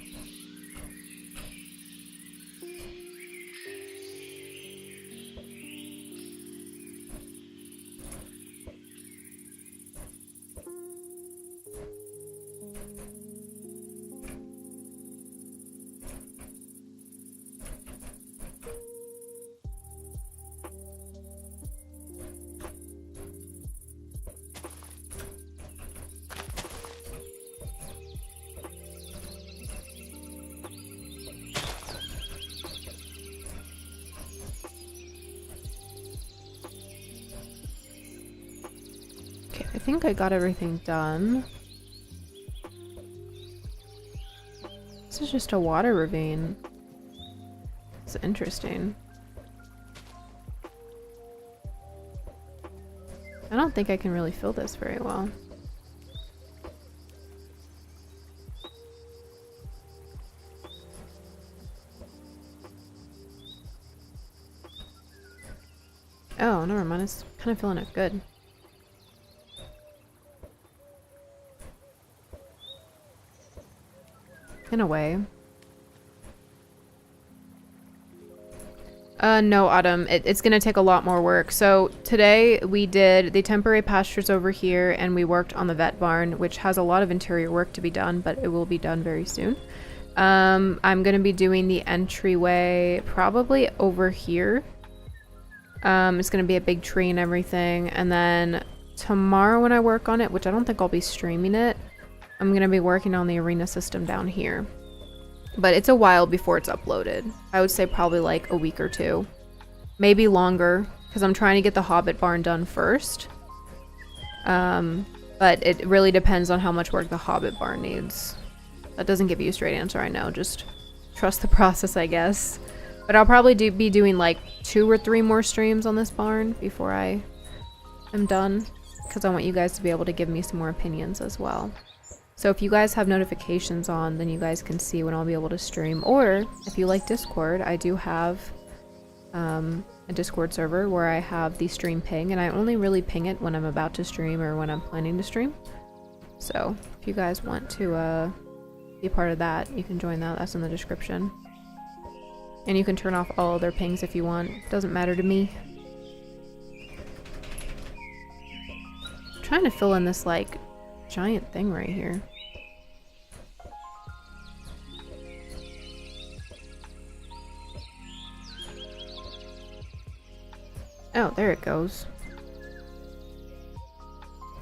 I think I got everything done. This is just a water ravine. It's interesting. I don't think I can really fill this very well. Oh, never mind. It's kind of filling it good. In a way. No, Autumn. It's gonna take a lot more work. So today we did the temporary pastures over here and we worked on the vet barn, which has a lot of interior work to be done, but it will be done very soon. I'm gonna be doing the entryway probably over here. It's gonna be a big tree and everything. And then tomorrow when I work on it, which I don't think I'll be streaming it, I'm gonna be working on the arena system down here. But it's a while before it's uploaded. I would say probably like a week or two. Maybe longer, because I'm trying to get the Hobbit barn done first. But it really depends on how much work the Hobbit barn needs. That doesn't give you a straight answer, I know. Just trust the process, I guess. But I'll probably be doing like 2 or 3 more streams on this barn before I am done. Because I want you guys to be able to give me some more opinions as well. So if you guys have notifications on, then you guys can see when I'll be able to stream. Or if you like Discord, I do have a Discord server where I have the stream ping, and I only really ping it when I'm about to stream or when I'm planning to stream. So if you guys want to be a part of that, you can join that. That's in the description. And you can turn off all other pings if you want. Doesn't matter to me. I'm trying to fill in this like giant thing right here. Oh, there it goes.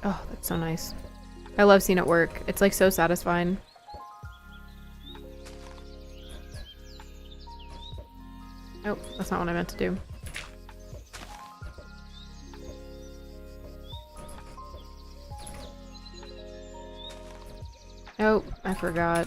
Oh, that's so nice. I love seeing it work. It's like so satisfying. Oh, that's not what I meant to do. Oh, I forgot.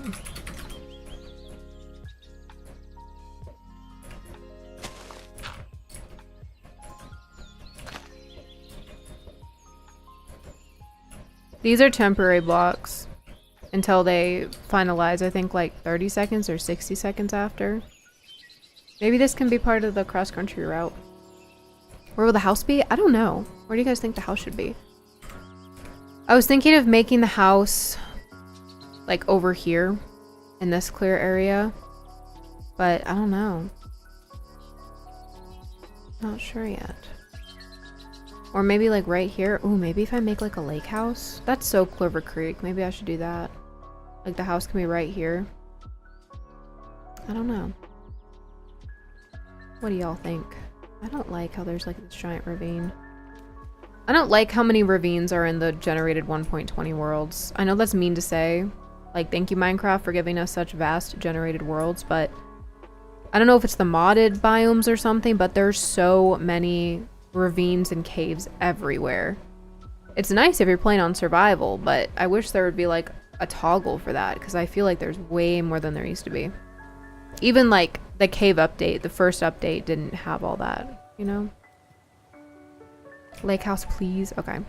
These are temporary blocks until they finalize, I think like 30 seconds or 60 seconds after. Maybe this can be part of the cross-country route. Where will the house be? I don't know. Where do you guys think the house should be? I was thinking of making the house like over here in this clear area, but I don't know. Not sure yet. Or maybe like right here. Ooh, maybe if I make like a lake house. That's so Clover Creek. Maybe I should do that. Like the house can be right here. I don't know. What do y'all think? I don't like how there's like this giant ravine. I don't like how many ravines are in the generated 1.20 worlds. I know that's mean to say. Like, thank you Minecraft for giving us such vast generated worlds, but I don't know if it's the modded biomes or something, but there's so many ravines and caves everywhere. It's nice if you're playing on survival, but I wish there would be like a toggle for that, because I feel like there's way more than there used to be. Even like the cave update, the first update didn't have all that, you know? Lake house, please. Okay.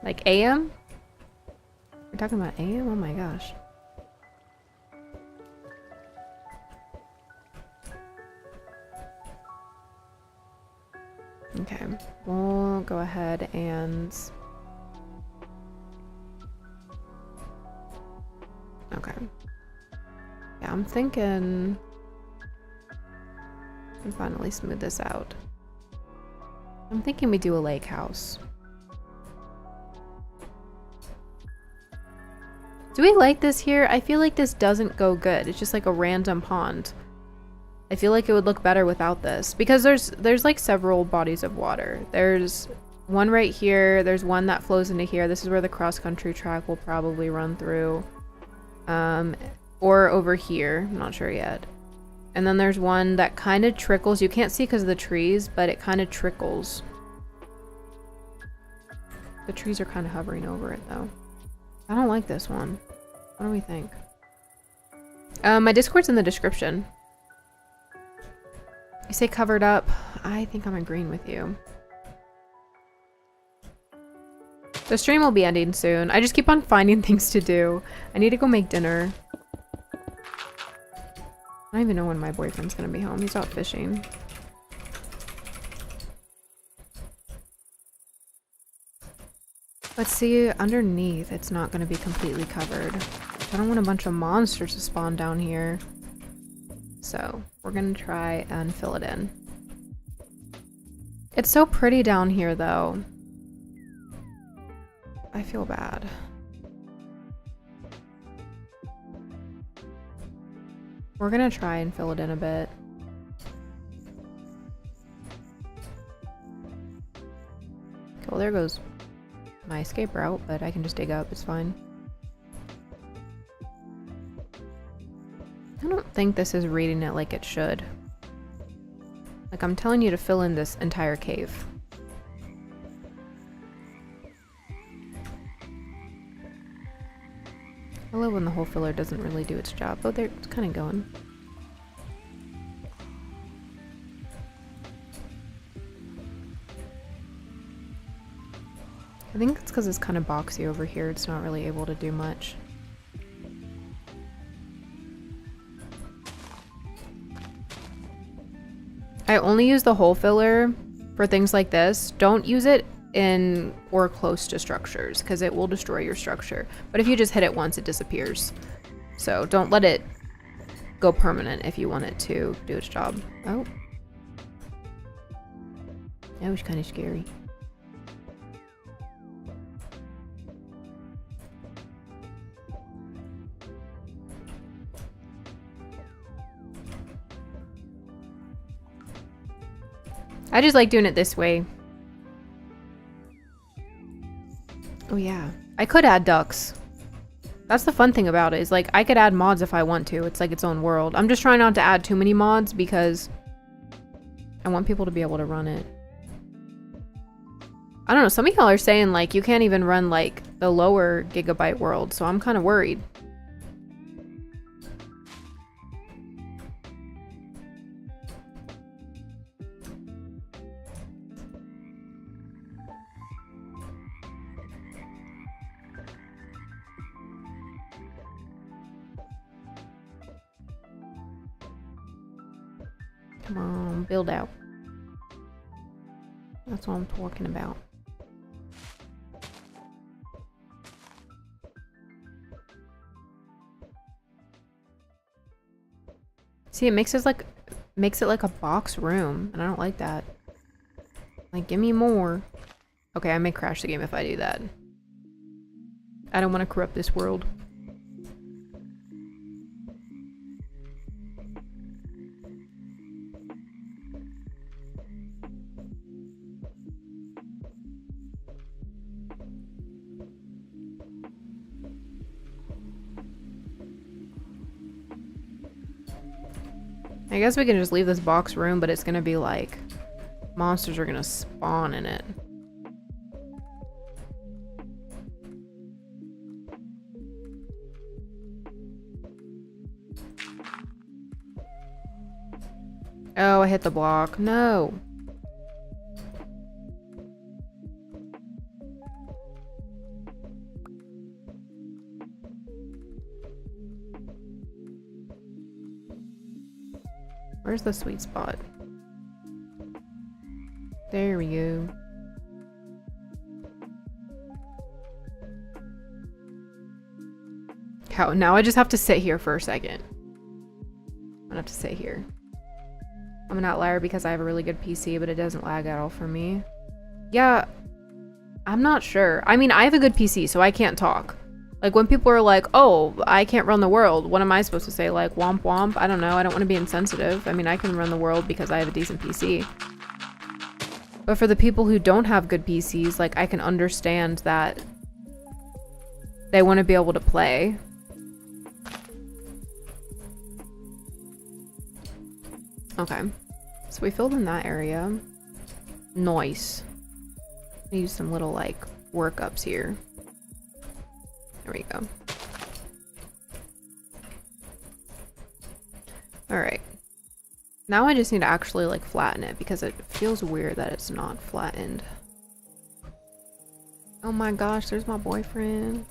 Like AM? We're talking about AM? Oh my gosh. Okay, we'll go ahead and... Okay. Yeah, I'm thinking... I can finally smooth this out. I'm thinking we do a lake house. Do we like this here? I feel like this doesn't go good. It's just like a random pond. I feel like it would look better without this, because there's like several bodies of water. There's one right here. There's one that flows into here. This is where the cross-country track will probably run through. Or over here. I'm not sure yet. And then there's one that kind of trickles. You can't see because of the trees, but it kind of trickles. The trees are kind of hovering over it though. I don't like this one. What do we think? My Discord's in the description. You say covered up. I think I'm agreeing with you. The stream will be ending soon. I just keep on finding things to do. I need to go make dinner. I don't even know when my boyfriend's gonna be home. He's out fishing. Let's see, underneath it's not gonna be completely covered. I don't want a bunch of monsters to spawn down here. So we're gonna try and fill it in. It's so pretty down here though. I feel bad. We're gonna try and fill it in a bit. Okay, well there goes my escape route, but I can just dig up, it's fine. I don't think this is reading it like it should. Like, I'm telling you to fill in this entire cave. I love when the hole filler doesn't really do its job. Oh, there, it's kind of going. I think it's because it's kind of boxy over here. It's not really able to do much. I only use the hole filler for things like this. Don't use it in or close to structures because it will destroy your structure. But if you just hit it once, it disappears. So don't let it go permanent if you want it to do its job. Oh. That was kind of scary. I just like doing it this way. Oh yeah, I could add ducks. That's the fun thing about it, is like I could add mods if I want to. It's like its own world. I'm just trying not to add too many mods because I want people to be able to run it. I don't know, some of y'all are saying like you can't even run like the lower gigabyte world, so I'm kind of worried. Come on, build out. That's what I'm talking about. See, it makes it like a box room, and I don't like that. Like, give me more. Okay, I may crash the game if I do that. I don't want to corrupt this world. I guess we can just leave this box room, but it's gonna be like monsters are gonna spawn in it. Oh, I hit the block. No. Where's the sweet spot? There we go. How? Now I just have to sit here for a second. I'm gonna have to sit here. I'm an outlier because I have a really good PC, but it doesn't lag at all for me. Yeah, I'm not sure. I mean, I have a good PC, so I can't talk. Like, when people are like, oh, I can't run the world, what am I supposed to say? Like, womp womp? I don't know. I don't want to be insensitive. I mean, I can run the world because I have a decent PC. But for the people who don't have good PCs, like, I can understand that they want to be able to play. Okay. So we filled in that area. Nice. Use some little, like, workups here. There we go. Alright. Now I just need to actually, like, flatten it because it feels weird that it's not flattened. Oh my gosh, there's my boyfriend.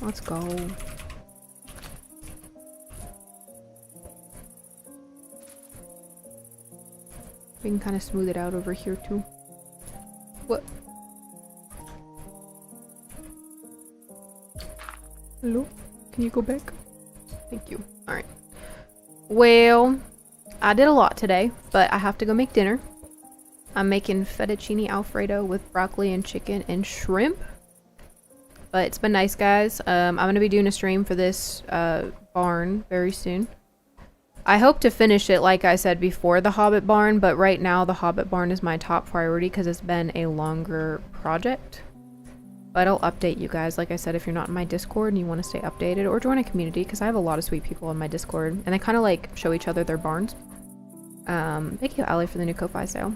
Let's go. We can kind of smooth it out over here too. What? Hello? Can you go back? Thank you. Alright. Well, I did a lot today, but I have to go make dinner. I'm making fettuccine alfredo with broccoli and chicken and shrimp. But it's been nice, guys. I'm going to be doing a stream for this barn very soon. I hope to finish it, like I said before, the Hobbit barn, but right now the Hobbit barn is my top priority because it's been a longer project. But I'll update you guys, like I said, if you're not in my Discord and you want to stay updated, or join a community, because I have a lot of sweet people in my Discord, and they kind of like show each other their barns. Thank you, Allie, for the new Ko-Fi sale.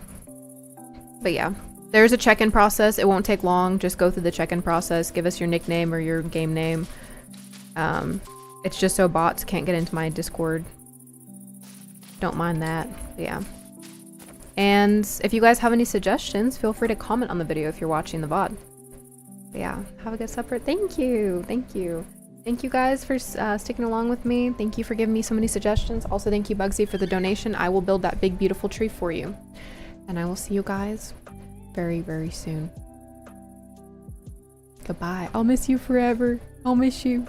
But yeah, there's a check-in process. It won't take long. Just go through the check-in process. Give us your nickname or your game name. It's just so bots can't get into my Discord. Don't mind that. But yeah. And if you guys have any suggestions, feel free to comment on the video if you're watching the VOD. But yeah, have a good supper. Thank you. Thank you. Thank you guys for sticking along with me. Thank you for giving me so many suggestions. Also, thank you, Bugsy, for the donation. I will build that big, beautiful tree for you. And I will see you guys very, very soon. Goodbye. I'll miss you forever. I'll miss you.